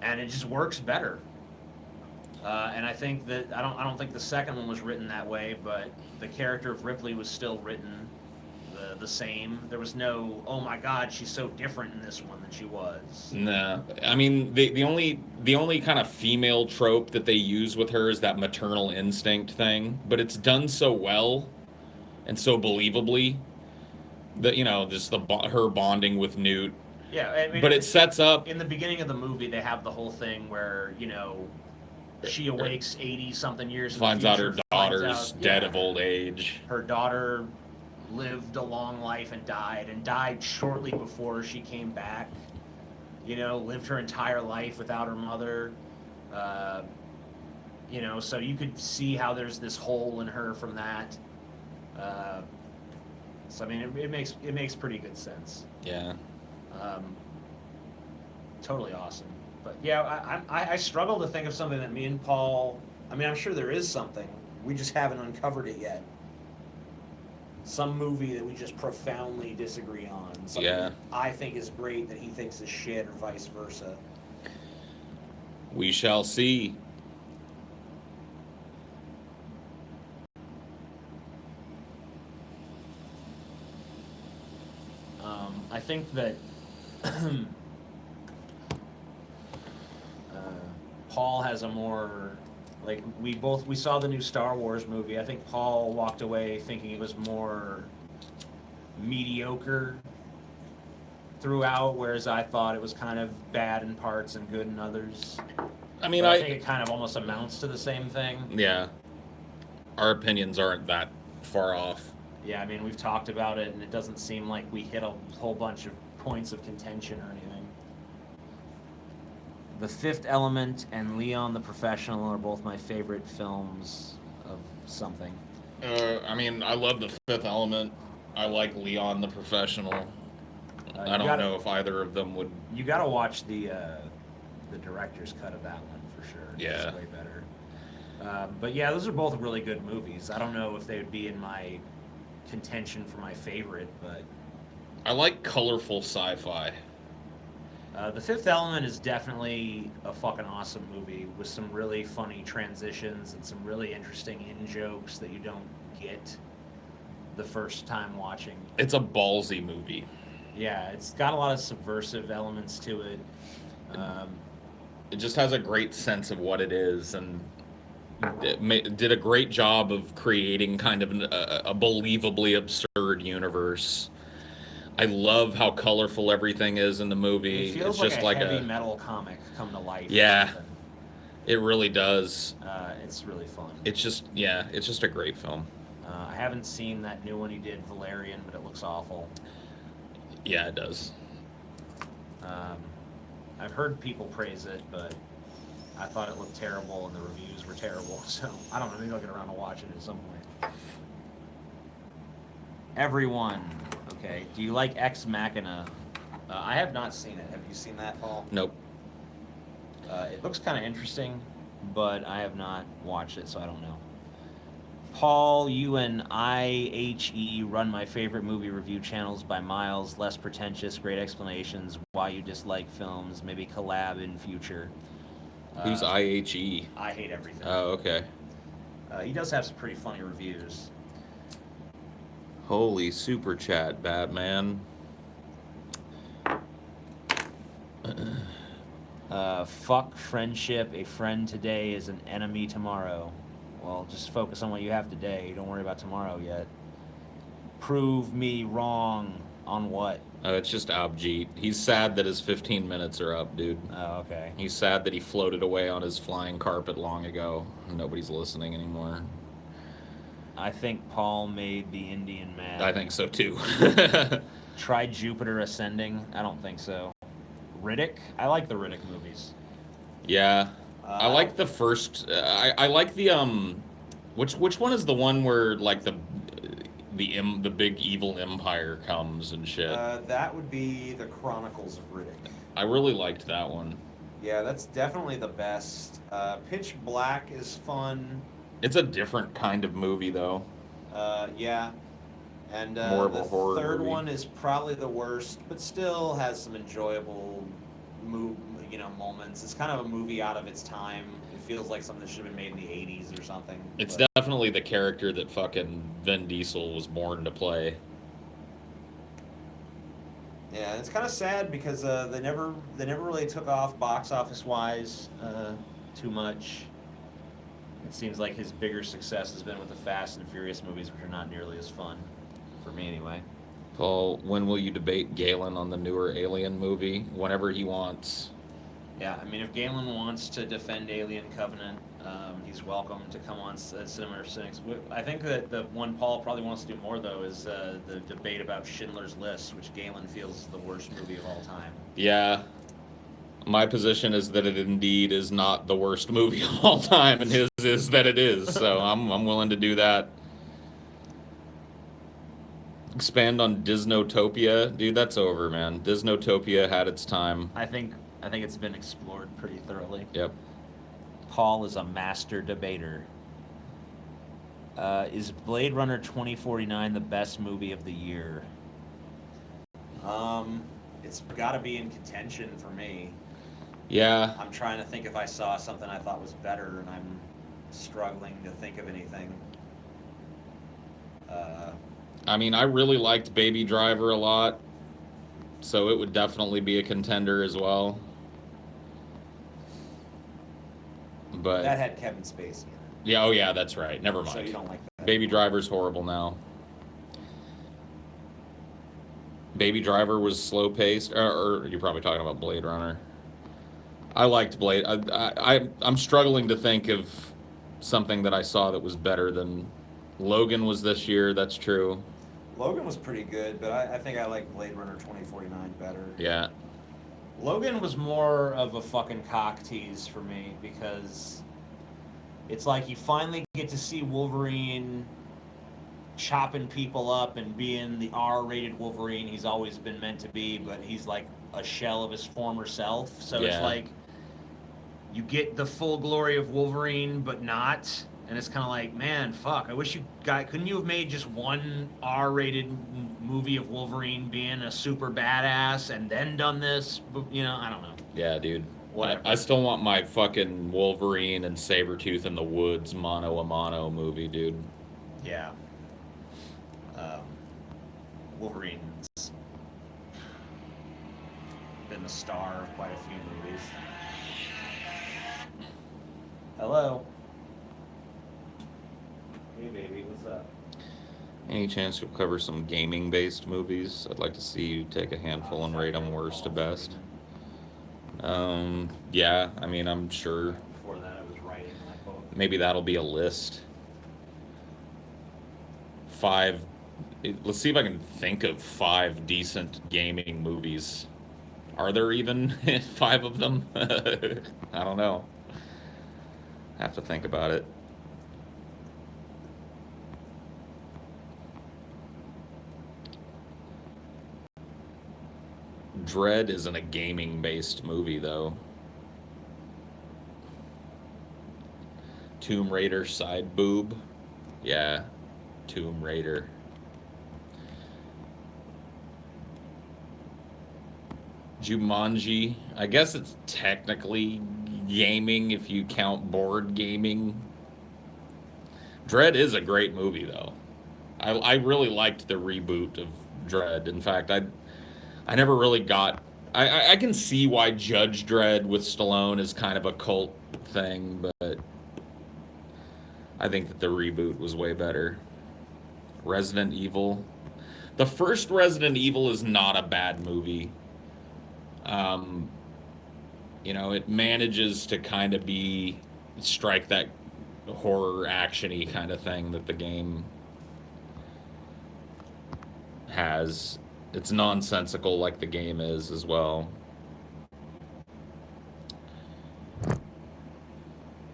and it just works better. And I think that I don't think the second one was written that way, but the character of Ripley was still written the same. There was no, oh my God, she's so different in this one than she was. Nah, I mean the only kind of female trope that they use with her is that maternal instinct thing, but it's done so well and so believably that just her bonding with Newt. Yeah, I mean, But it sets up. in the beginning of the movie, they have the whole thing where she awakes 80 something years in Finds the out future, her daughter's dead of old age. Her daughter lived a long life and died shortly before she came back. Lived her entire life without her mother. So you could see how there's this hole in her from that. So I mean, it makes pretty good sense. Yeah. Totally awesome. But yeah, I struggle to think of something that me and Paul. I mean, I'm sure there is something. We just haven't uncovered it yet. Some movie that we just profoundly disagree on. Something that I think is great that he thinks is shit, or vice versa. We shall see. I think that Paul has a more, like, we saw the new Star Wars movie. I think Paul walked away thinking it was more mediocre throughout, whereas I thought it was kind of bad in parts and good in others. I mean, I think it kind of almost amounts to the same thing. Yeah. Our opinions aren't that far off. Yeah, I mean, we've talked about it, and it doesn't seem like we hit a whole bunch of points of contention or anything. The Fifth Element and Leon the Professional are both my favorite films of something. I mean, I love The Fifth Element. I like Leon the Professional. I don't know if either of them would. You got to watch the director's cut of that one for sure. Yeah. It's way better. But yeah, those are both really good movies. I don't know if they would be in my contention for my favorite, but I like colorful sci-fi. The Fifth Element is definitely a fucking awesome movie with some really funny transitions and some really interesting in-jokes that you don't get the first time watching. It's a ballsy movie. Yeah, it's got a lot of subversive elements to it. It just has a great sense of what it is, and it did a great job of creating kind of a believably absurd universe. I love how colorful everything is in the movie. It feels it's just like a like heavy metal comic come to life. Yeah, it really does. It's really fun. It's just a great film. I haven't seen that new one he did, Valerian, but it looks awful. Yeah, it does. I've heard people praise it, but I thought it looked terrible and the reviews were terrible, so I don't know, maybe I'll get around to watching it at some point. Everyone, okay, do you like Ex Machina? I have not seen it. Have you seen that, Paul? Nope. It looks kind of interesting, but I have not watched it, so I don't know. Paul, you and IHE run my favorite movie review channels by miles, less pretentious, great explanations, why you dislike films, maybe collab in future. Who's IHE? I Hate Everything. Oh, okay. He does have some pretty funny reviews. Holy super chat, Batman. Fuck friendship. A friend today is an enemy tomorrow. Well, just focus on what you have today. Don't worry about tomorrow yet. Prove me wrong on what? Oh, it's just Abjeet. He's sad that his 15 minutes are up, dude. Oh, okay. He's sad that he floated away on his flying carpet long ago. Nobody's listening anymore. I think Paul made the Indian mad. I think so, too. Try Jupiter Ascending? I don't think so. Riddick? I like the Riddick movies. Yeah. I like the first. I like the Which one is the one where like the big evil empire comes and shit? That would be the Chronicles of Riddick. I really liked that one. Yeah, that's definitely the best. Pitch Black is fun. It's a different kind of movie though. Yeah. And More of a horror the third movie. one is probably the worst, but still has some enjoyable moments. It's kind of a movie out of its time. It feels like something that should have been made in the 80s or something. It's but definitely the character that fucking Vin Diesel was born to play. Yeah, it's kind of sad because they never really took off box office wise too much. It seems like his bigger success has been with the Fast and Furious movies, which are not nearly as fun, for me anyway. Paul, when will you debate Galen on the newer Alien movie? Whenever he wants. Yeah, I mean, if Galen wants to defend Alien Covenant, he's welcome to come on Cinema or Cynics. I think that the one Paul probably wants to do more, though, is the debate about Schindler's List, which Galen feels is the worst movie of all time. Yeah. My position is that it indeed is not the worst movie of all time, and his is that it is. So I'm willing to do that. Expand on Disnotopia, dude. That's over, man. Disnotopia had its time. I think it's been explored pretty thoroughly. Yep. Paul is a master debater. Is Blade Runner 2049 the best movie of the year? It's got to be in contention for me. Yeah. I'm trying to think if I saw something I thought was better, and I'm struggling to think of anything. I mean, I really liked Baby Driver a lot, so it would definitely be a contender as well. But that had Kevin Spacey in it. Yeah, oh yeah, that's right. Never mind. So you don't like that. Baby Driver's horrible now. Baby Driver was slow paced, or you're probably talking about Blade Runner. I liked Blade. I'm struggling to think of something that I saw that was better than Logan was this year. That's true. Logan was pretty good, but I think I like Blade Runner 2049 better. Yeah. Logan was more of a fucking cock tease for me because it's like you finally get to see Wolverine chopping people up and being the R-rated Wolverine he's always been meant to be, but he's like a shell of his former self. So It's like you get the full glory of Wolverine, but not. And it's kind of like, man, fuck. I wish couldn't you have made just one R-rated movie of Wolverine being a super badass and then done this? You know, I don't know. Yeah, dude. Whatever. I still want my fucking Wolverine and Sabretooth in the Woods mano a mano movie, dude. Yeah. Wolverine's been the star of quite a few movies. Hello. Hey, baby, what's up? Any chance you'll cover some gaming-based movies? I'd like to see you take a handful and rate them worst to best. Yeah, I mean, I'm sure. Before that, I was writing my book. Maybe that'll be a list. Let's see if I can think of 5 decent gaming movies. Are there even 5 of them? I don't know. I have to think about it. Dread isn't a gaming-based movie, though. Tomb Raider side boob. Yeah, Tomb Raider. Jumanji. I guess it's technically gaming if you count board gaming. Dread is a great movie, though. I really liked the reboot of Dread. In fact, I never really got... I can see why Judge Dredd with Stallone is kind of a cult thing, but I think that the reboot was way better. Resident Evil. The first Resident Evil is not a bad movie. You know, it manages to kind of strike that horror action-y kind of thing that the game has. It's nonsensical like the game is as well.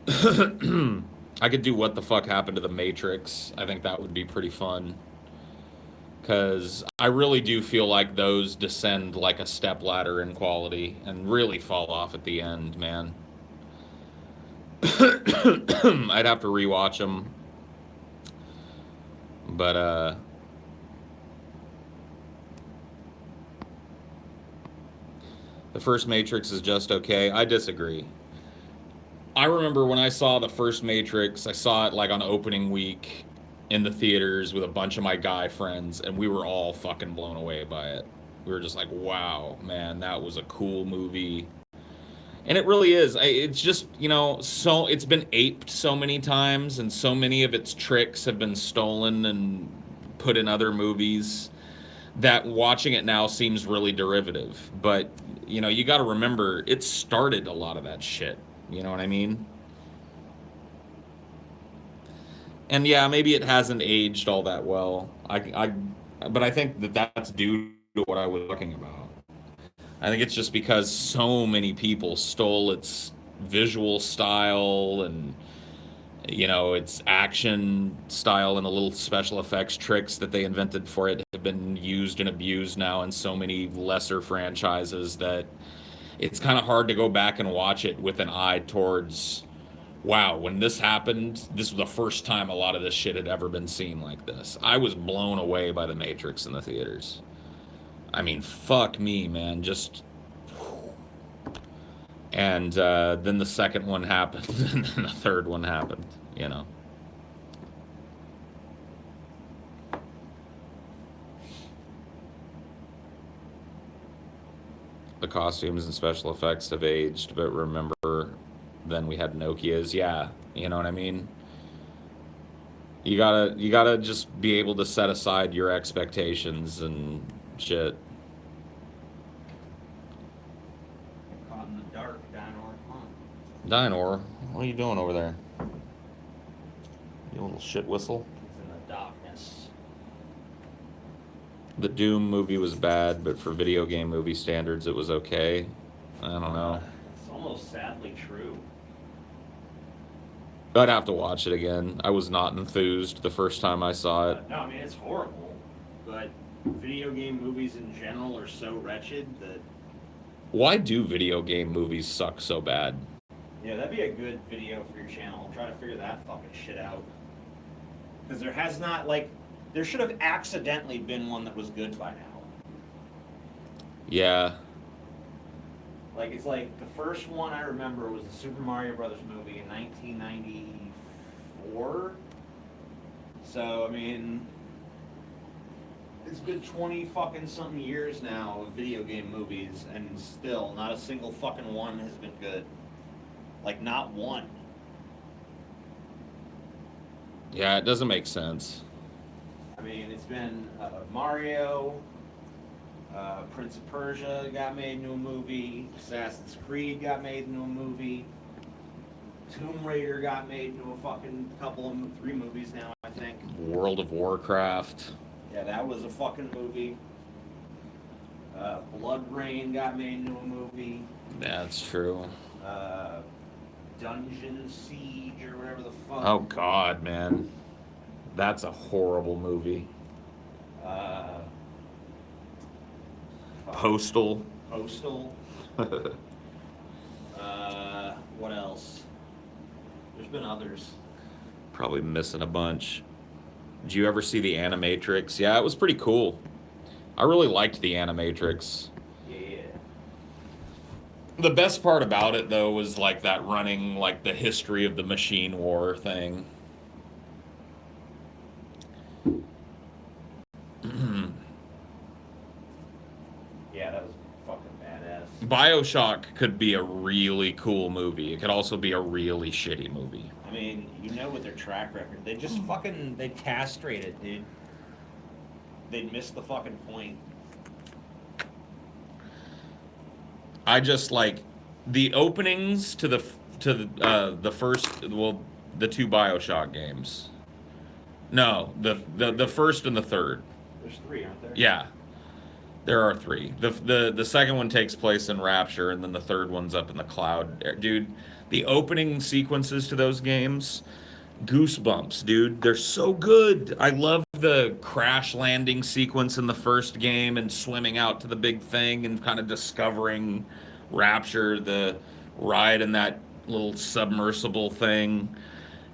I could do What the Fuck Happened to the Matrix. I think that would be pretty fun. Because I really do feel like those descend like a stepladder in quality and really fall off at the end, man. I'd have to rewatch them. But, The first Matrix is just okay. I disagree. I remember when I saw the first Matrix, I saw it like on opening week in the theaters with a bunch of my guy friends, and we were all fucking blown away by it. We were just like, wow, man, that was a cool movie. And it really is. It's just, so it's been aped so many times, and so many of its tricks have been stolen and put in other movies that watching it now seems really derivative. But, you got to remember, it started a lot of that shit. You know what I mean? And yeah, maybe it hasn't aged all that well. But I think that's due to what I was talking about. I think it's just because so many people stole its visual style and its action style, and the little special effects tricks that they invented for it have been used and abused now in so many lesser franchises that it's kind of hard to go back and watch it with an eye towards, wow, when this happened, this was the first time a lot of this shit had ever been seen like this. I was blown away by The Matrix in the theaters. I mean, fuck me, man. Just. And then the second one happened, and then the third one happened, The costumes and special effects have aged, but remember, then we had Nokias. Yeah, you know what I mean? You gotta just be able to set aside your expectations and shit. Caught in the dark, Dinor. Dinor, what are you doing over there? You little shit whistle? It's in the darkness. The Doom movie was bad, but for video game movie standards, it was okay. I don't know. It's almost sadly true. I'd have to watch it again. I was not enthused the first time I saw it. No, I mean, it's horrible, but video game movies in general are so wretched that... Why do video game movies suck so bad? Yeah, that'd be a good video for your channel. Try to figure that fucking shit out. Because there has not, there should have accidentally been one that was good by now. Yeah. It's like the first one I remember was the Super Mario Brothers movie in 1994. So, I mean, it's been 20 fucking something years now of video game movies, and still not a single fucking one has been good. Not one. Yeah, it doesn't make sense. I mean, it's been Mario, Prince of Persia got made into a movie, Assassin's Creed got made into a movie, Tomb Raider got made into a fucking three movies now, I think. World of Warcraft. Yeah, that was a fucking movie. Blood Rain got made into a movie. That's true. Dungeon Siege or whatever the fuck. Oh God, man. That's a horrible movie. Postal. What else? There's been others. Probably missing a bunch. Did you ever see the Animatrix? Yeah, it was pretty cool. I really liked the Animatrix. Yeah. The best part about it, though, was that running, the history of the machine war thing. Yeah, that was fucking badass. BioShock could be a really cool movie. It could also be a really shitty movie. I mean, with their track record. They just they castrate it, dude. They missed the fucking point. I just the openings to the first, the two BioShock games. No, the first and the third. There's three, aren't there? Yeah, there are three. The second one takes place in Rapture, and then the third one's up in the cloud. Dude, the opening sequences to those games, goosebumps, dude. They're so good. I love the crash landing sequence in the first game and swimming out to the big thing and kind of discovering Rapture, the ride in that little submersible thing.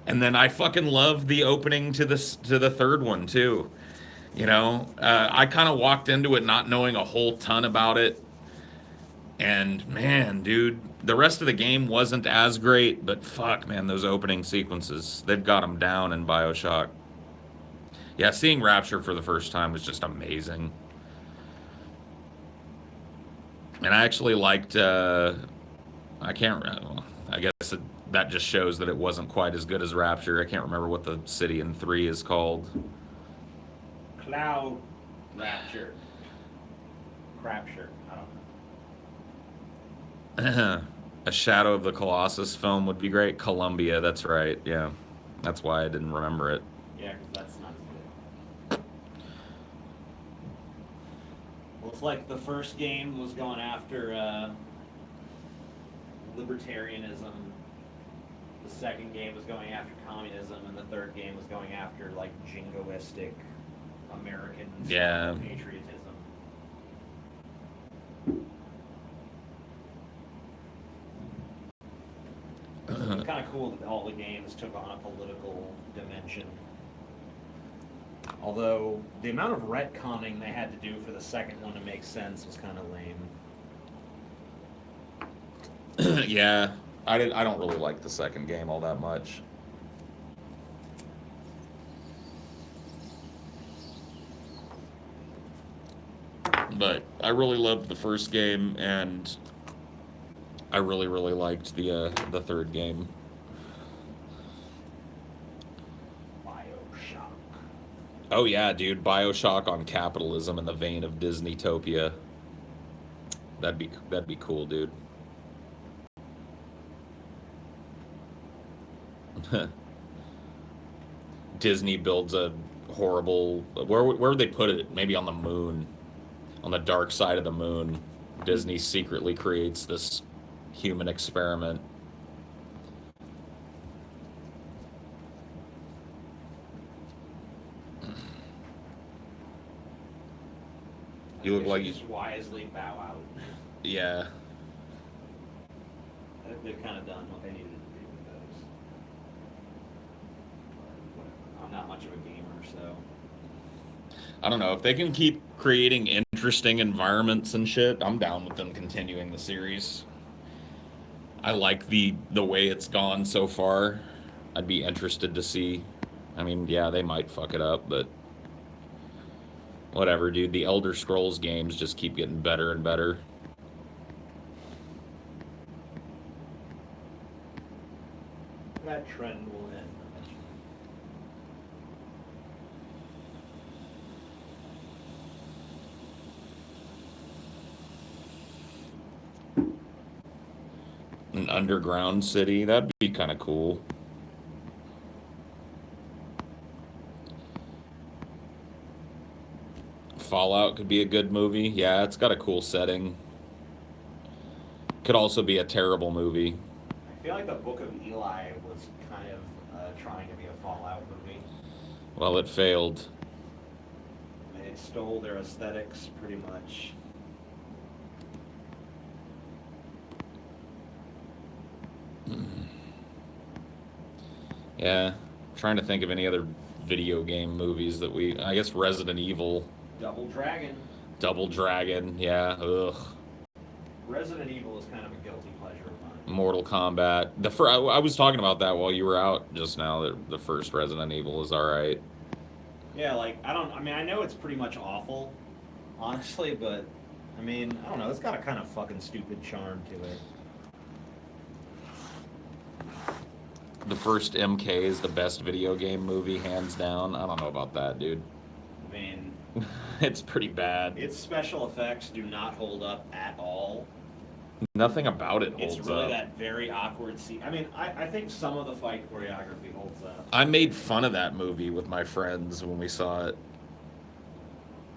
And then I fucking love the opening to the third one too. I kind of walked into it not knowing a whole ton about it, And man, dude, the rest of the game wasn't as great, but fuck, man, those opening sequences, they've got them down in BioShock. Yeah, seeing Rapture for the first time was just amazing. And I actually liked, I can't, well, I guess that just shows that it wasn't quite as good as Rapture. I can't remember what the city in 3 is called. Cloud Rapture. Crapture. I don't know. A Shadow of the Colossus film would be great. Columbia, that's right, yeah. That's why I didn't remember it. Yeah, because that's not as good. Well, it's like the first game was going after libertarianism. The second game was going after communism, and the third game was going after like jingoistic American patriotism. It's kind of cool that all the games took on a political dimension. Although the amount of retconning they had to do for the second one to make sense was kind of lame. Yeah, I don't really like the second game all that much. But I really loved the first game, and I really liked the third game. BioShock. Oh yeah, dude, BioShock on capitalism in the vein of Disneytopia. That'd be cool, dude. Disney builds a horrible, where would they put it? Maybe on the moon, on the dark side of the moon. Disney secretly creates this human experiment. You look like you just wisely bow out. Yeah. They've kind of done what they needed to do with those. But I'm not much of a gamer, so. I don't know if they can keep creating interesting environments and shit. I'm down with them continuing the series. I like the way it's gone so far. I'd be interested to see. I mean, yeah, they might fuck it up, but whatever, dude. The Elder Scrolls games just keep getting better and better. That trend will end. An underground city, that'd be kind of cool. Fallout could be a good movie. Yeah, it's got a cool setting. Could also be a terrible movie. I feel like the Book of Eli was kind of trying to be a Fallout movie. Well, it failed. I mean, it stole their aesthetics pretty much. Yeah, trying to think of any other video game movies that I guess Resident Evil. Double Dragon. Double Dragon, yeah, ugh. Resident Evil is kind of a guilty pleasure of mine. Mortal Kombat. I was talking about that while you were out just now. The first Resident Evil is all right. Yeah, like I know it's pretty much awful, honestly, but I mean, I don't know. It's got a kind of fucking stupid charm to it. The first MK is the best video game movie, hands down. I don't know about that, dude. I mean, it's pretty bad. its special effects do not hold up at all. Nothing about it holds up. It's really that very awkward scene. I mean, I think some of the fight choreography holds up. I made fun of that movie with my friends when we saw it.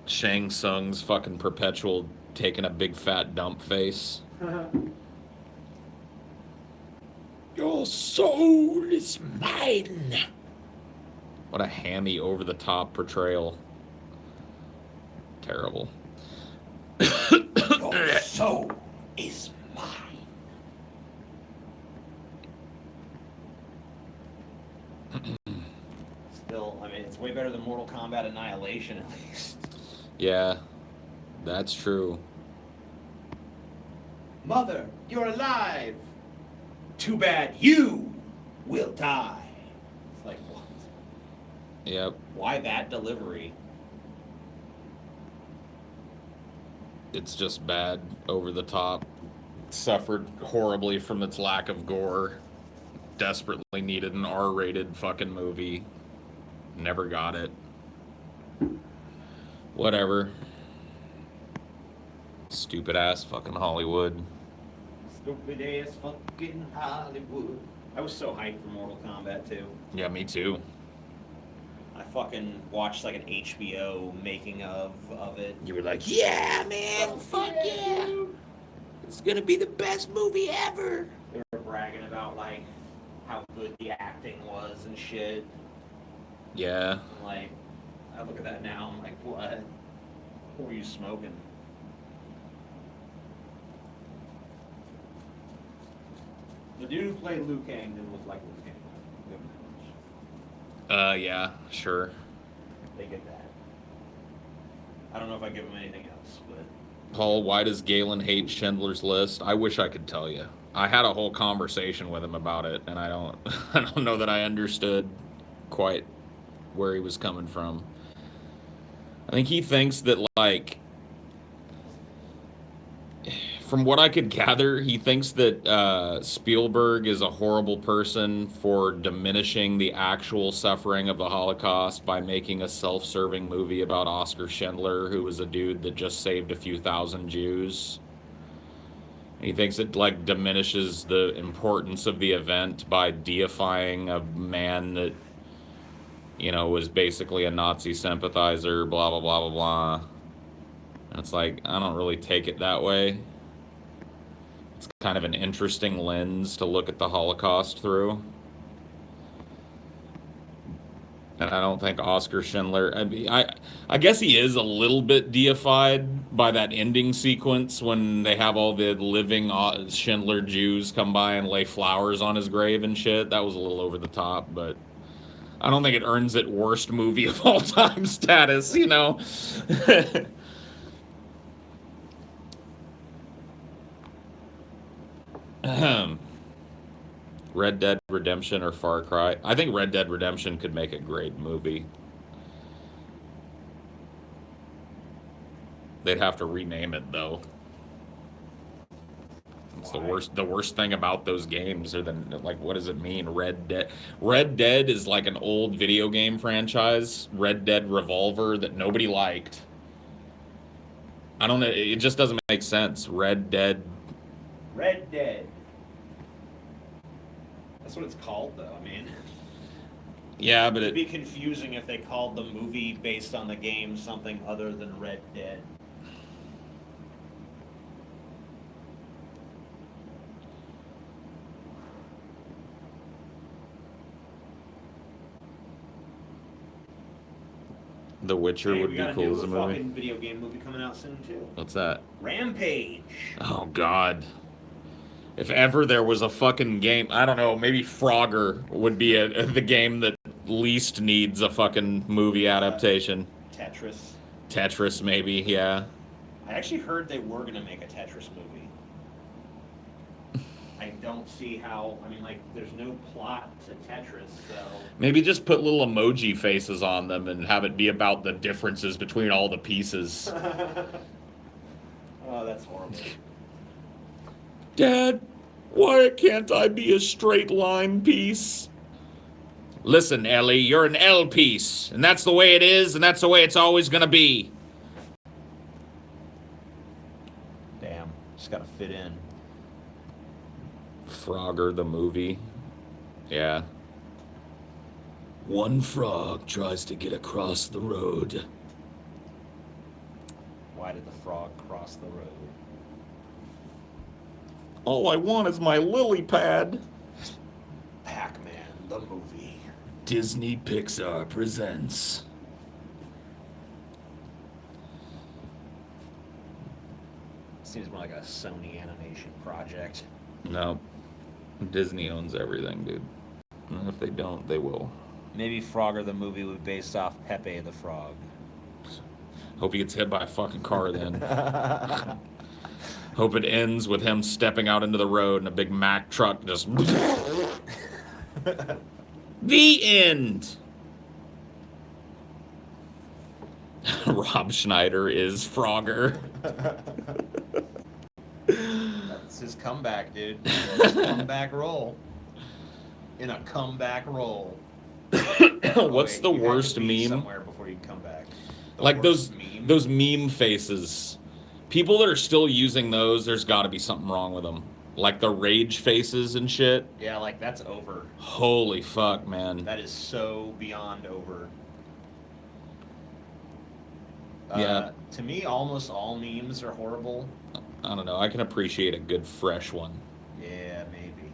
Shang Tsung's fucking perpetual taking a big fat dump face. Your soul is mine. What a hammy, over-the-top portrayal. Terrible. Your soul is mine. Still, I mean, it's way better than Mortal Kombat Annihilation, at least. Yeah, that's true. Mother, you're alive. Too bad you will die. It's like, what? Yep. Why that delivery? It's just bad, over the top. Suffered horribly from its lack of gore. Desperately needed an R-rated fucking movie. Never got it. Whatever. Stupid ass fucking Hollywood. Stupid ass fucking Hollywood. I was so hyped for Mortal Kombat 2. Yeah, me too. I fucking watched like an HBO making of it. You were like, yeah, man, fuck yeah. It's gonna be the best movie ever. They were bragging about like how good the acting was and shit. Yeah. I'm like, I look at that now, I'm like, what? What were you smoking? The dude who played Liu Kang didn't look like Liu Kang. Yeah, sure. They get that. I don't know if I give him anything else, but Paul, why does Galen hate Schindler's List? I wish I could tell you. I had a whole conversation with him about it, and I don't know that I understood quite where he was coming from. I think he thinks that, like, from what I could gather, he thinks that Spielberg is a horrible person for diminishing the actual suffering of the Holocaust by making a self-serving movie about Oskar Schindler, who was a dude that just saved a few thousand Jews. He thinks it, like, diminishes the importance of the event by deifying a man that, you know, was basically a Nazi sympathizer, blah, blah, blah, blah, blah. And it's like, I don't really take it that way. It's kind of an interesting lens to look at the Holocaust through. And I don't think Oskar Schindler, I guess he is a little bit deified by that ending sequence when they have all the living Schindler Jews come by and lay flowers on his grave and shit. That was a little over the top, but I don't think it earns it worst movie of all time status, you know? Red Dead Redemption or Far Cry? I think Red Dead Redemption could make a great movie. They'd have to rename it though. It's the worst thing about those games are like, what does it mean? Red Dead. Red Dead is like an old video game franchise, Red Dead Revolver, that nobody liked. I don't know, it just doesn't make sense. Red Dead. Red Dead. That's what it's called, though. I mean, Yeah, but it'd be confusing if they called the movie based on the game something other than Red Dead. The Witcher would be cool as a movie. Fucking video game movie coming out soon too. What's that? Rampage. Oh God. If ever there was a fucking game, I don't know, maybe Frogger would be the game that least needs a fucking movie adaptation. Tetris. Tetris, maybe, yeah. I actually heard they were gonna make a Tetris movie. I don't see how. I mean, like, there's no plot to Tetris, so. Maybe just put little emoji faces on them and have it be about the differences between all the pieces. Oh, that's horrible. Dad, why can't I be a straight line piece? Listen, Ellie, you're an L piece, and that's the way it is, and that's the way it's always gonna be. Damn, just gotta fit in. Frogger the movie. Yeah. One frog tries to get across the road. Why did the frog cross the road? All I want is my lily pad. Pac-Man, the movie. Disney Pixar presents. Seems more like a Sony animation project. No. Disney owns everything, dude. And if they don't, they will. Maybe Frogger the movie was based off Pepe the Frog. Hope he gets hit by a fucking car then. Hope it ends with him stepping out into the road and a big Mack truck just. The end. Rob Schneider is Frogger. That's his comeback, dude. His comeback role. In a comeback role. What's the worst meme? Somewhere before you come back. Like those meme faces. People that are still using those, there's got to be something wrong with them. Like the rage faces and shit. Yeah, like that's over. Holy fuck, man. That is so beyond over. Yeah. To me, almost all memes are horrible. I don't know. I can appreciate a good fresh one. Yeah, maybe.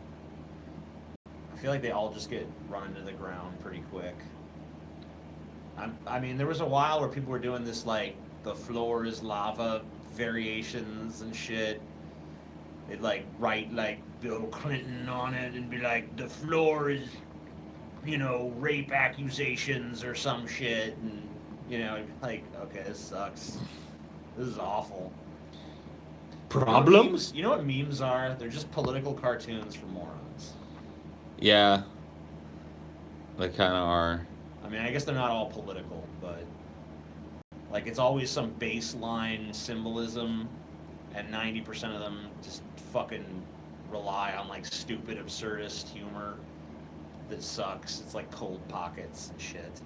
I feel like they all just get run into the ground pretty quick. I mean, there was a while where people were doing this, like, the floor is lava variations and shit. They'd, like, write, like, Bill Clinton on it and be like, the floor is, you know, rape accusations or some shit. And, you know, like, okay, this sucks. This is awful. Problems? You know what memes are? They're just political cartoons for morons. Yeah. They kind of are. I mean, I guess they're not all political, but like it's always some baseline symbolism, and 90% of them just fucking rely on like stupid, absurdist humor that sucks. It's like Cold Pockets and shit.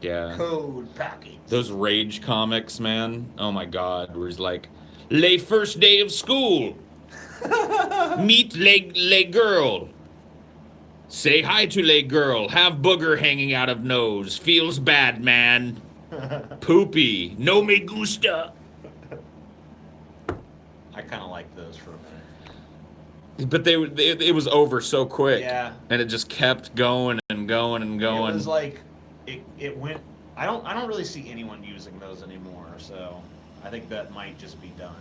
Yeah. Cold Pockets. Those rage comics, man. Oh my god. Where he's like, lay first day of school. Meet lay girl. Say hi to lay girl. Have booger hanging out of nose. Feels bad, man. Poopy. No me gusta. I kind of like those for a minute. But it was over so quick. Yeah. And it just kept going and going and going. It was like it went. I don't really see anyone using those anymore. So I think that might just be done.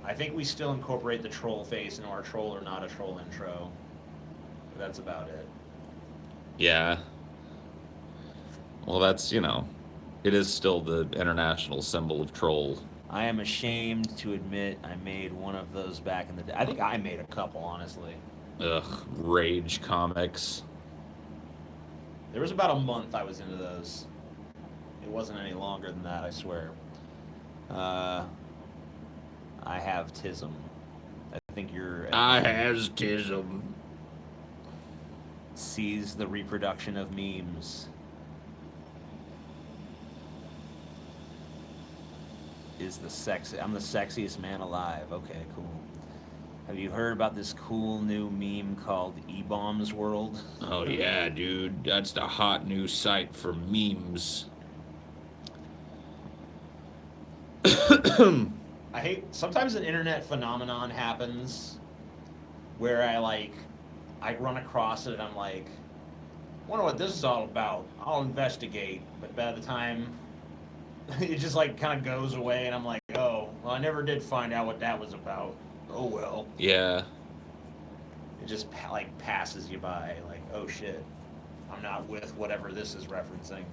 I think we still incorporate the troll face into our troll or not a troll intro. But that's about it. Yeah. Well, that's, you know, it is still the international symbol of troll. I am ashamed to admit I made one of those back in the day. I think I made a couple, honestly. Ugh, rage comics. There was about a month I was into those. It wasn't any longer than that, I swear. I have tism. I think you're... I has tism. Sees the reproduction of memes. I'm the sexiest man alive. Okay, cool. Have you heard about this cool new meme called E-Bombs World? Oh yeah, dude. That's the hot new site for memes. I hate sometimes an internet phenomenon happens where I run across it and I'm like, wonder what this is all about. I'll investigate. But by the time it just like kind of goes away and I'm like, oh, well, I never did find out what that was about. Oh well. Yeah. It just like passes you by, like, oh shit, I'm not with whatever this is referencing.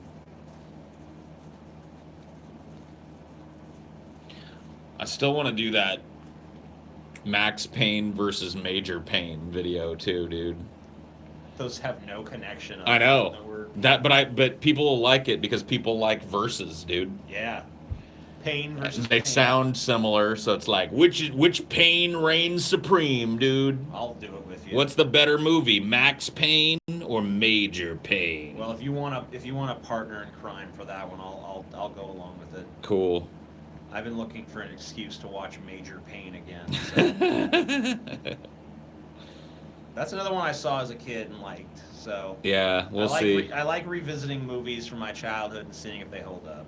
I still want to do that Max Payne versus Major Payne video too, dude. Those have no connection. I know but people will like it because people like verses, dude. Yeah. Pain versus They pain. sound similar, so it's like which Payne reigns supreme, dude? I'll do it with you. What's the better movie, Max Payne or Major Payne? Well, if you want a partner in crime for that one, I'll go along with it. Cool. I've been looking for an excuse to watch Major Payne again. So. That's another one I saw as a kid and liked. So Yeah, we'll see. I like revisiting movies from my childhood and seeing if they hold up.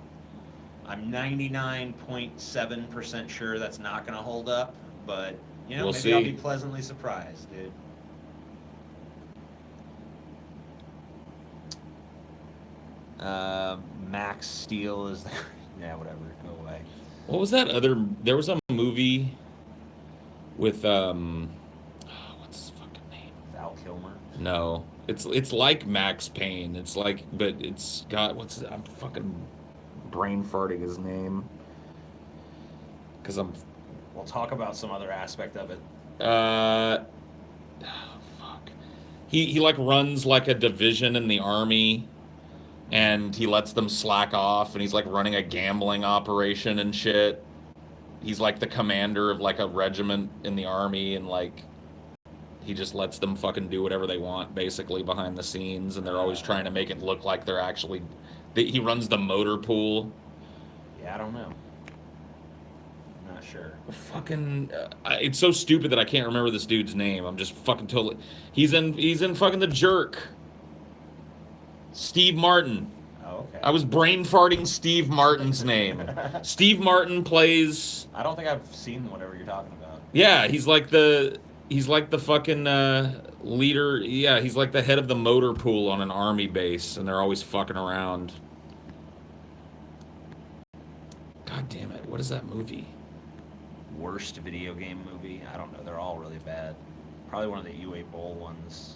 I'm 99.7% sure that's not going to hold up, but you know, We'll maybe see. I'll be pleasantly surprised, dude. Max Steel is the... Yeah, whatever. Go away. What was that other? There was a movie with what's his fucking name? Val Kilmer. No, it's like Max Payne. It's like, but it's got I'm fucking brain farting his name. because I'm. We'll talk about some other aspect of it. Oh, fuck. He like runs like a division in the army, and he lets them slack off, and he's like running a gambling operation and shit. He's like the commander of like a regiment in the army, and like he just lets them fucking do whatever they want basically behind the scenes, and they're always trying to make it look like they're actually. He runs the motor pool. Yeah, I don't know. I'm not sure. Fucking, it's so stupid that I can't remember this dude's name. I'm just fucking totally. He's in fucking The Jerk. Steve Martin. Oh, okay. I was brain farting Steve Martin's name. Steve Martin plays. I don't think I've seen whatever you're talking about. Yeah, he's like the fucking leader. Yeah, he's like the head of the motor pool on an army base, and they're always fucking around. God damn it! What is that movie? Worst video game movie? I don't know. They're all really bad. Probably one of the Uwe Boll ones.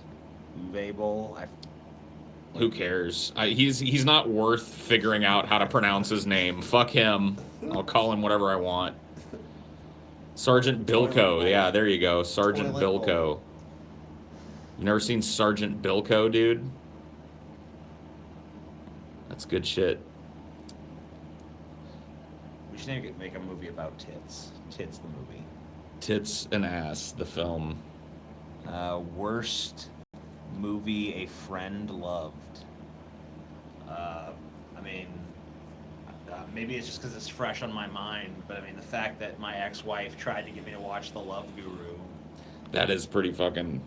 Uwe Boll? Who cares? He's not worth figuring out how to pronounce his name. Fuck him. I'll call him whatever I want. Sergeant Bilko. Yeah, there you go. Sergeant Bilko. You never seen Sergeant Bilko, dude? That's good shit. We should make a movie about tits. Tits the movie. Tits and Ass, the film. Worst movie a friend loved. I mean, maybe it's just because it's fresh on my mind, but I mean, the fact that my ex-wife tried to get me to watch The Love Guru. That is pretty fucking...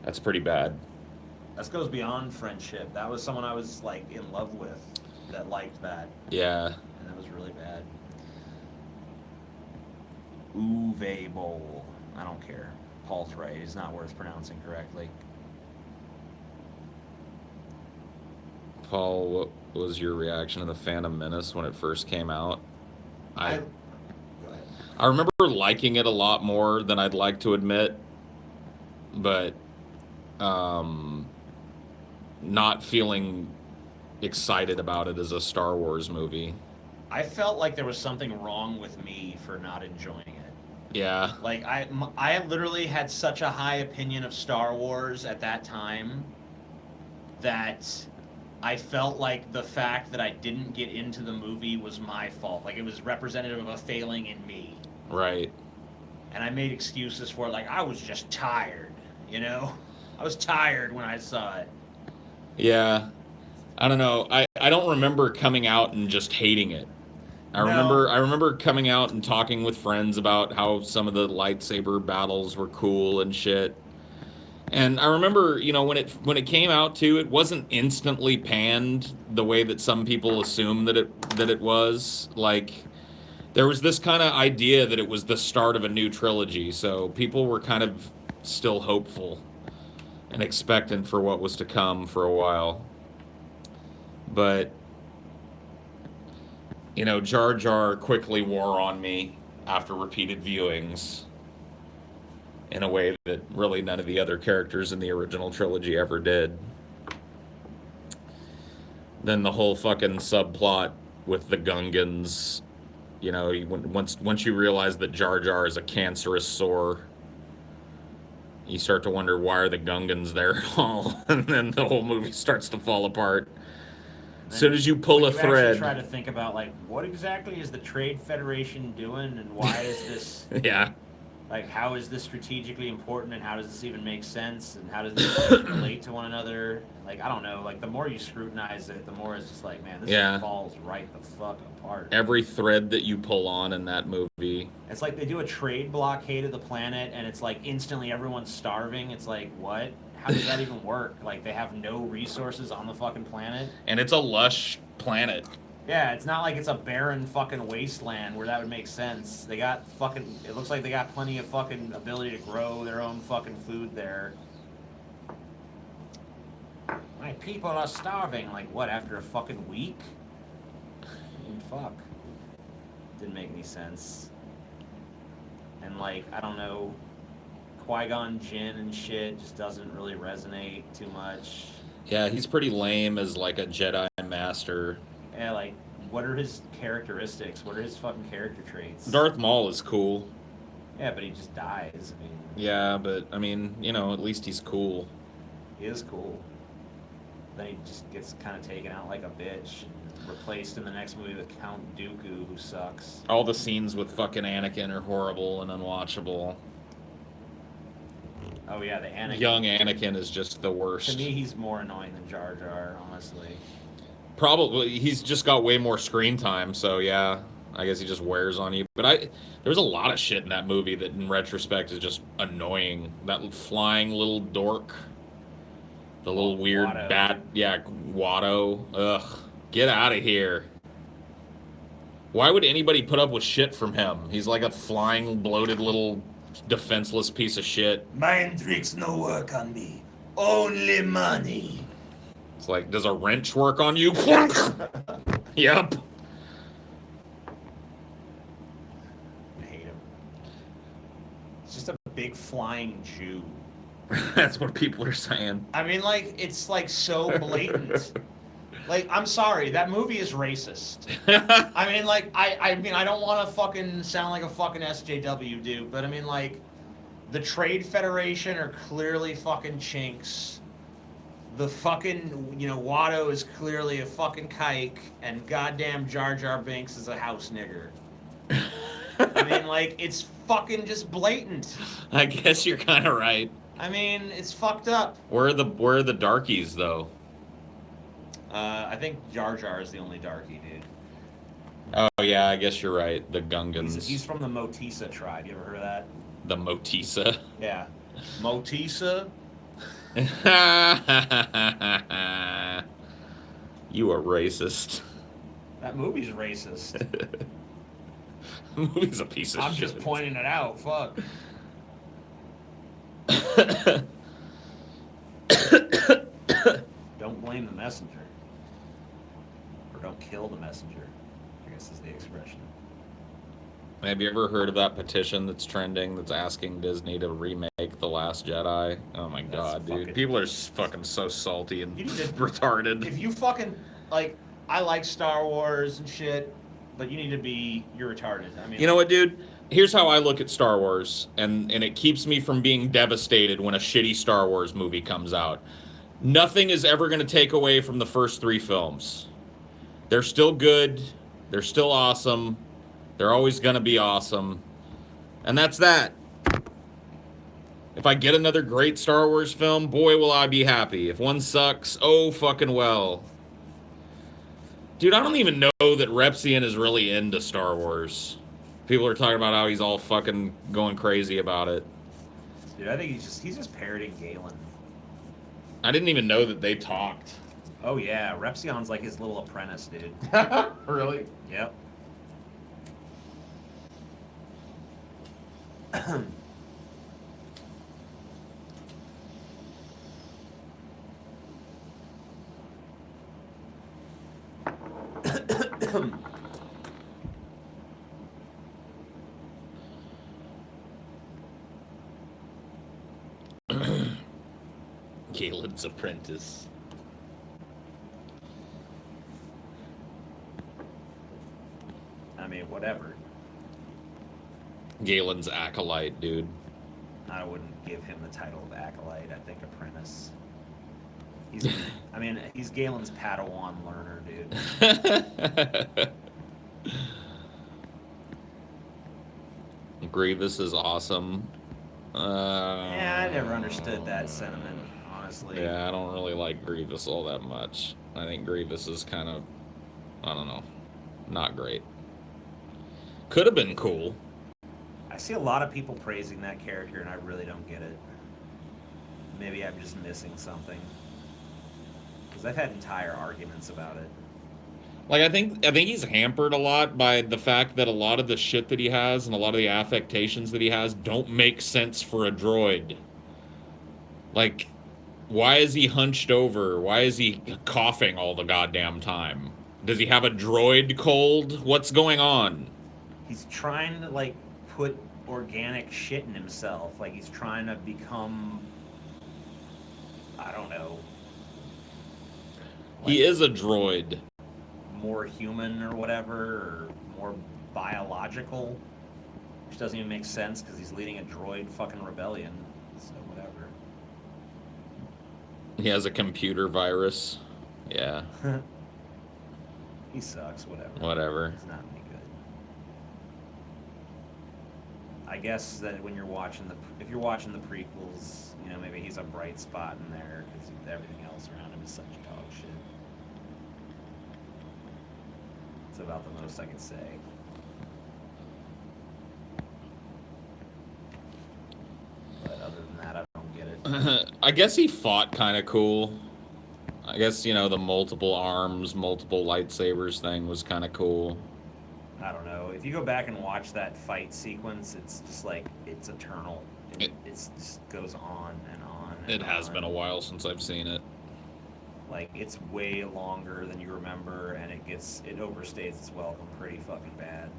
That's pretty bad. That goes beyond friendship. That was someone I was, like, in love with that liked that. Yeah. And that was really bad. Uwe Boll. I don't care. Paul's right. It's not worth pronouncing correctly. Paul, what was your reaction to The Phantom Menace when it first came out? Go ahead. I remember liking it a lot more than I'd like to admit, but not feeling excited about it as a Star Wars movie. I felt like there was something wrong with me for not enjoying it. Yeah. Like, I literally had such a high opinion of Star Wars at that time that I felt like the fact that I didn't get into the movie was my fault. Like, it was representative of a failing in me. Right. And I made excuses for it. Like, I was just tired, you know? I was tired when I saw it. Yeah. I don't know. I don't remember coming out and just hating it. I remember coming out and talking with friends about how some of the lightsaber battles were cool and shit. And I remember, you know, when it came out too, it wasn't instantly panned the way that some people assume that it was. Like, there was this kind of idea that it was the start of a new trilogy, so people were kind of still hopeful and expectant for what was to come for a while. But, you know, Jar Jar quickly wore on me after repeated viewings in a way that really none of the other characters in the original trilogy ever did. Then the whole fucking subplot with the Gungans, you know, once you realize that Jar Jar is a cancerous sore, you start to wonder, why are the Gungans there at all? And then the whole movie starts to fall apart. As soon as you pull a thread. You try to think about, like, what exactly is the Trade Federation doing, and why is this... Yeah. Like, how is this strategically important, and how does this even make sense, and how does this relate to one another? Like, I don't know. Like, the more you scrutinize it, the more it's just like, man, this falls right the fuck apart. Every thread that you pull on in that movie. It's like they do a trade blockade of the planet, and it's like instantly everyone's starving. It's like, what? How does that even work? Like, they have no resources on the fucking planet? And it's a lush planet. Yeah, it's not like it's a barren fucking wasteland where that would make sense. They got fucking... It looks like they got plenty of fucking ability to grow their own fucking food there. My people are starving. Like, what, after a fucking week? I mean, fuck. Didn't make any sense. And, like, I don't know... Qui-Gon Jinn and shit just doesn't really resonate too much. Yeah, he's pretty lame as, like, a Jedi master. Yeah, like, what are his characteristics? What are his fucking character traits? Darth Maul is cool. Yeah, but he just dies. I mean, Yeah, but I mean, you know, at least he's cool. he is cool. Then he just gets kind of taken out like a bitch and replaced in the next movie with Count Dooku, who sucks. All the scenes with fucking Anakin are horrible and unwatchable. Oh yeah, the Anakin. Young Anakin is just the worst. To me, he's more annoying than Jar Jar, honestly. Probably he's just got way more screen time, so yeah, I guess he just wears on you. But there was a lot of shit in that movie that, in retrospect, is just annoying. That flying little dork, the little weird Watto. bat, yeah, Watto. Ugh, get out of here. Why would anybody put up with shit from him? He's like a flying, bloated little defenseless piece of shit. Mind tricks no work on me. Only money. It's like, does a wrench work on you? Yep. I hate him. It's just a big flying Jew. That's what people are saying. I mean, like, it's like so blatant. Like, I'm sorry, that movie is racist. I mean, like, I mean, I don't want to fucking sound like a fucking SJW dude, but I mean, like, the Trade Federation are clearly fucking chinks. The fucking, you know, Watto is clearly a fucking kike, and goddamn Jar Jar Binks is a house nigger. I mean, like, it's fucking just blatant. I guess you're kind of right. I mean, it's fucked up. Where are the darkies though? I think Jar Jar is the only darky, dude. Oh yeah, I guess you're right. The Gungans. He's from the Motisa tribe. You ever heard of that? The Motisa. Yeah. Motisa? You are racist. That movie's racist. The movie's a piece of I'm shit. just pointing it out. Fuck. Don't blame the messenger. Or don't kill the messenger, I guess is the expression. Have you ever heard of that petition that's trending that's asking Disney to remake The Last Jedi? Oh my god, dude. People are fucking so salty and retarded. If you fucking, like, I like Star Wars and shit, but you need to be, you're retarded. I mean, You know what, dude? Here's how I look at Star Wars, and it keeps me from being devastated when a shitty Star Wars movie comes out. Nothing is ever going to take away from the first 3 films. They're still good. They're still awesome. They're always going to be awesome. And that's that. If I get another great Star Wars film, boy, will I be happy. If one sucks, oh, fucking well. Dude, I don't even know that Repsian is really into Star Wars. People are talking about how he's all fucking going crazy about it. dude, I think he's just parroting Galen. I didn't even know that they talked. Oh yeah, Repsion's like his little apprentice, dude. Really? Yep. Galen's apprentice. I mean, whatever. Galen's acolyte, dude. I wouldn't give him the title of acolyte. I think apprentice. I mean, he's Galen's Padawan learner, dude. Grievous is awesome. Yeah, I never understood that sentiment, honestly. Yeah, I don't really like Grievous all that much. I think Grievous is kind of, I don't know, not great. Could have been cool. I see a lot of people praising that character, and I really don't get it. Maybe I'm just missing something. Because I've had entire arguments about it. Like, I think he's hampered a lot by the fact that a lot of the shit that he has and a lot of the affectations that he has don't make sense for a droid. Like, why is he hunched over? Why is he coughing all the goddamn time? Does he have a droid cold? What's going on? He's trying to, like, put organic shit in himself. Like, he's trying to become... I don't know. He is a droid. more human or whatever, or more biological, which doesn't even make sense because he's leading a droid fucking rebellion. So whatever. He has a computer virus. Yeah. He sucks. Whatever. Whatever. He's not any good. I guess that when you're watching if you're watching the prequels, you know, maybe he's a bright spot in there because everything else around him is such dog shit. It's about the most I can say. But other than that, I don't get it. I guess he fought kind of cool. I guess, you know, the multiple arms, multiple lightsabers thing was kind of cool. I don't know. If you go back and watch that fight sequence, it's just like, it's eternal. It just goes on and on. And It has on. been a while since I've seen it. Like, it's way longer than you remember, and it overstays its welcome pretty fucking bad.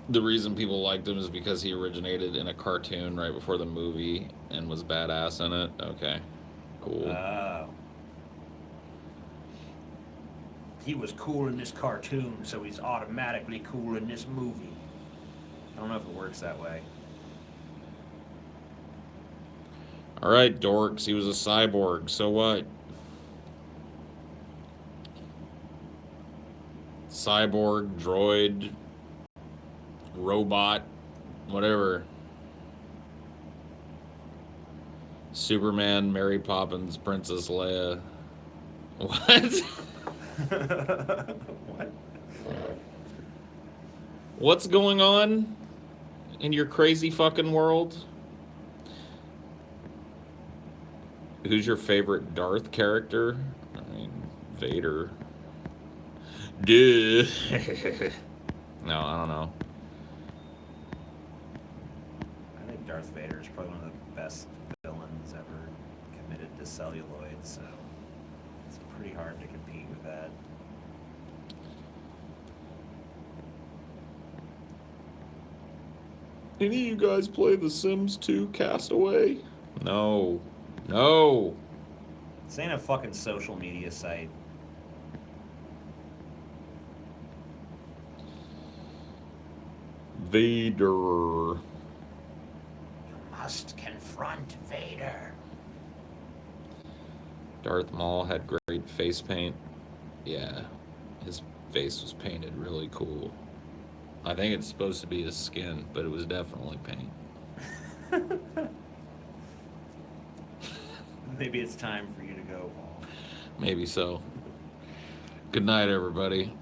The reason people liked him is because he originated in a cartoon right before the movie and was badass in it. Okay, cool. He was cool in this cartoon, so he's automatically cool in this movie. I don't know if it works that way. All right, dorks. He was a cyborg. So what? Cyborg, droid, robot, whatever. Superman, Mary Poppins, Princess Leia. What? What? What's going on in your crazy fucking world? Who's your favorite Darth character? I mean, Vader. Duh. No, I don't know. I think Darth Vader is probably one of the best villains ever committed to celluloid, so it's pretty hard to compete with that. Any of you guys play The Sims 2 Castaway? No. No. This ain't a fucking social media site. Vader. You must confront Vader. Darth Maul had great face paint. Yeah. His face was painted really cool. I think it's supposed to be his skin, but it was definitely paint. Maybe it's time for you to go, Paul. Maybe so. Good night, everybody.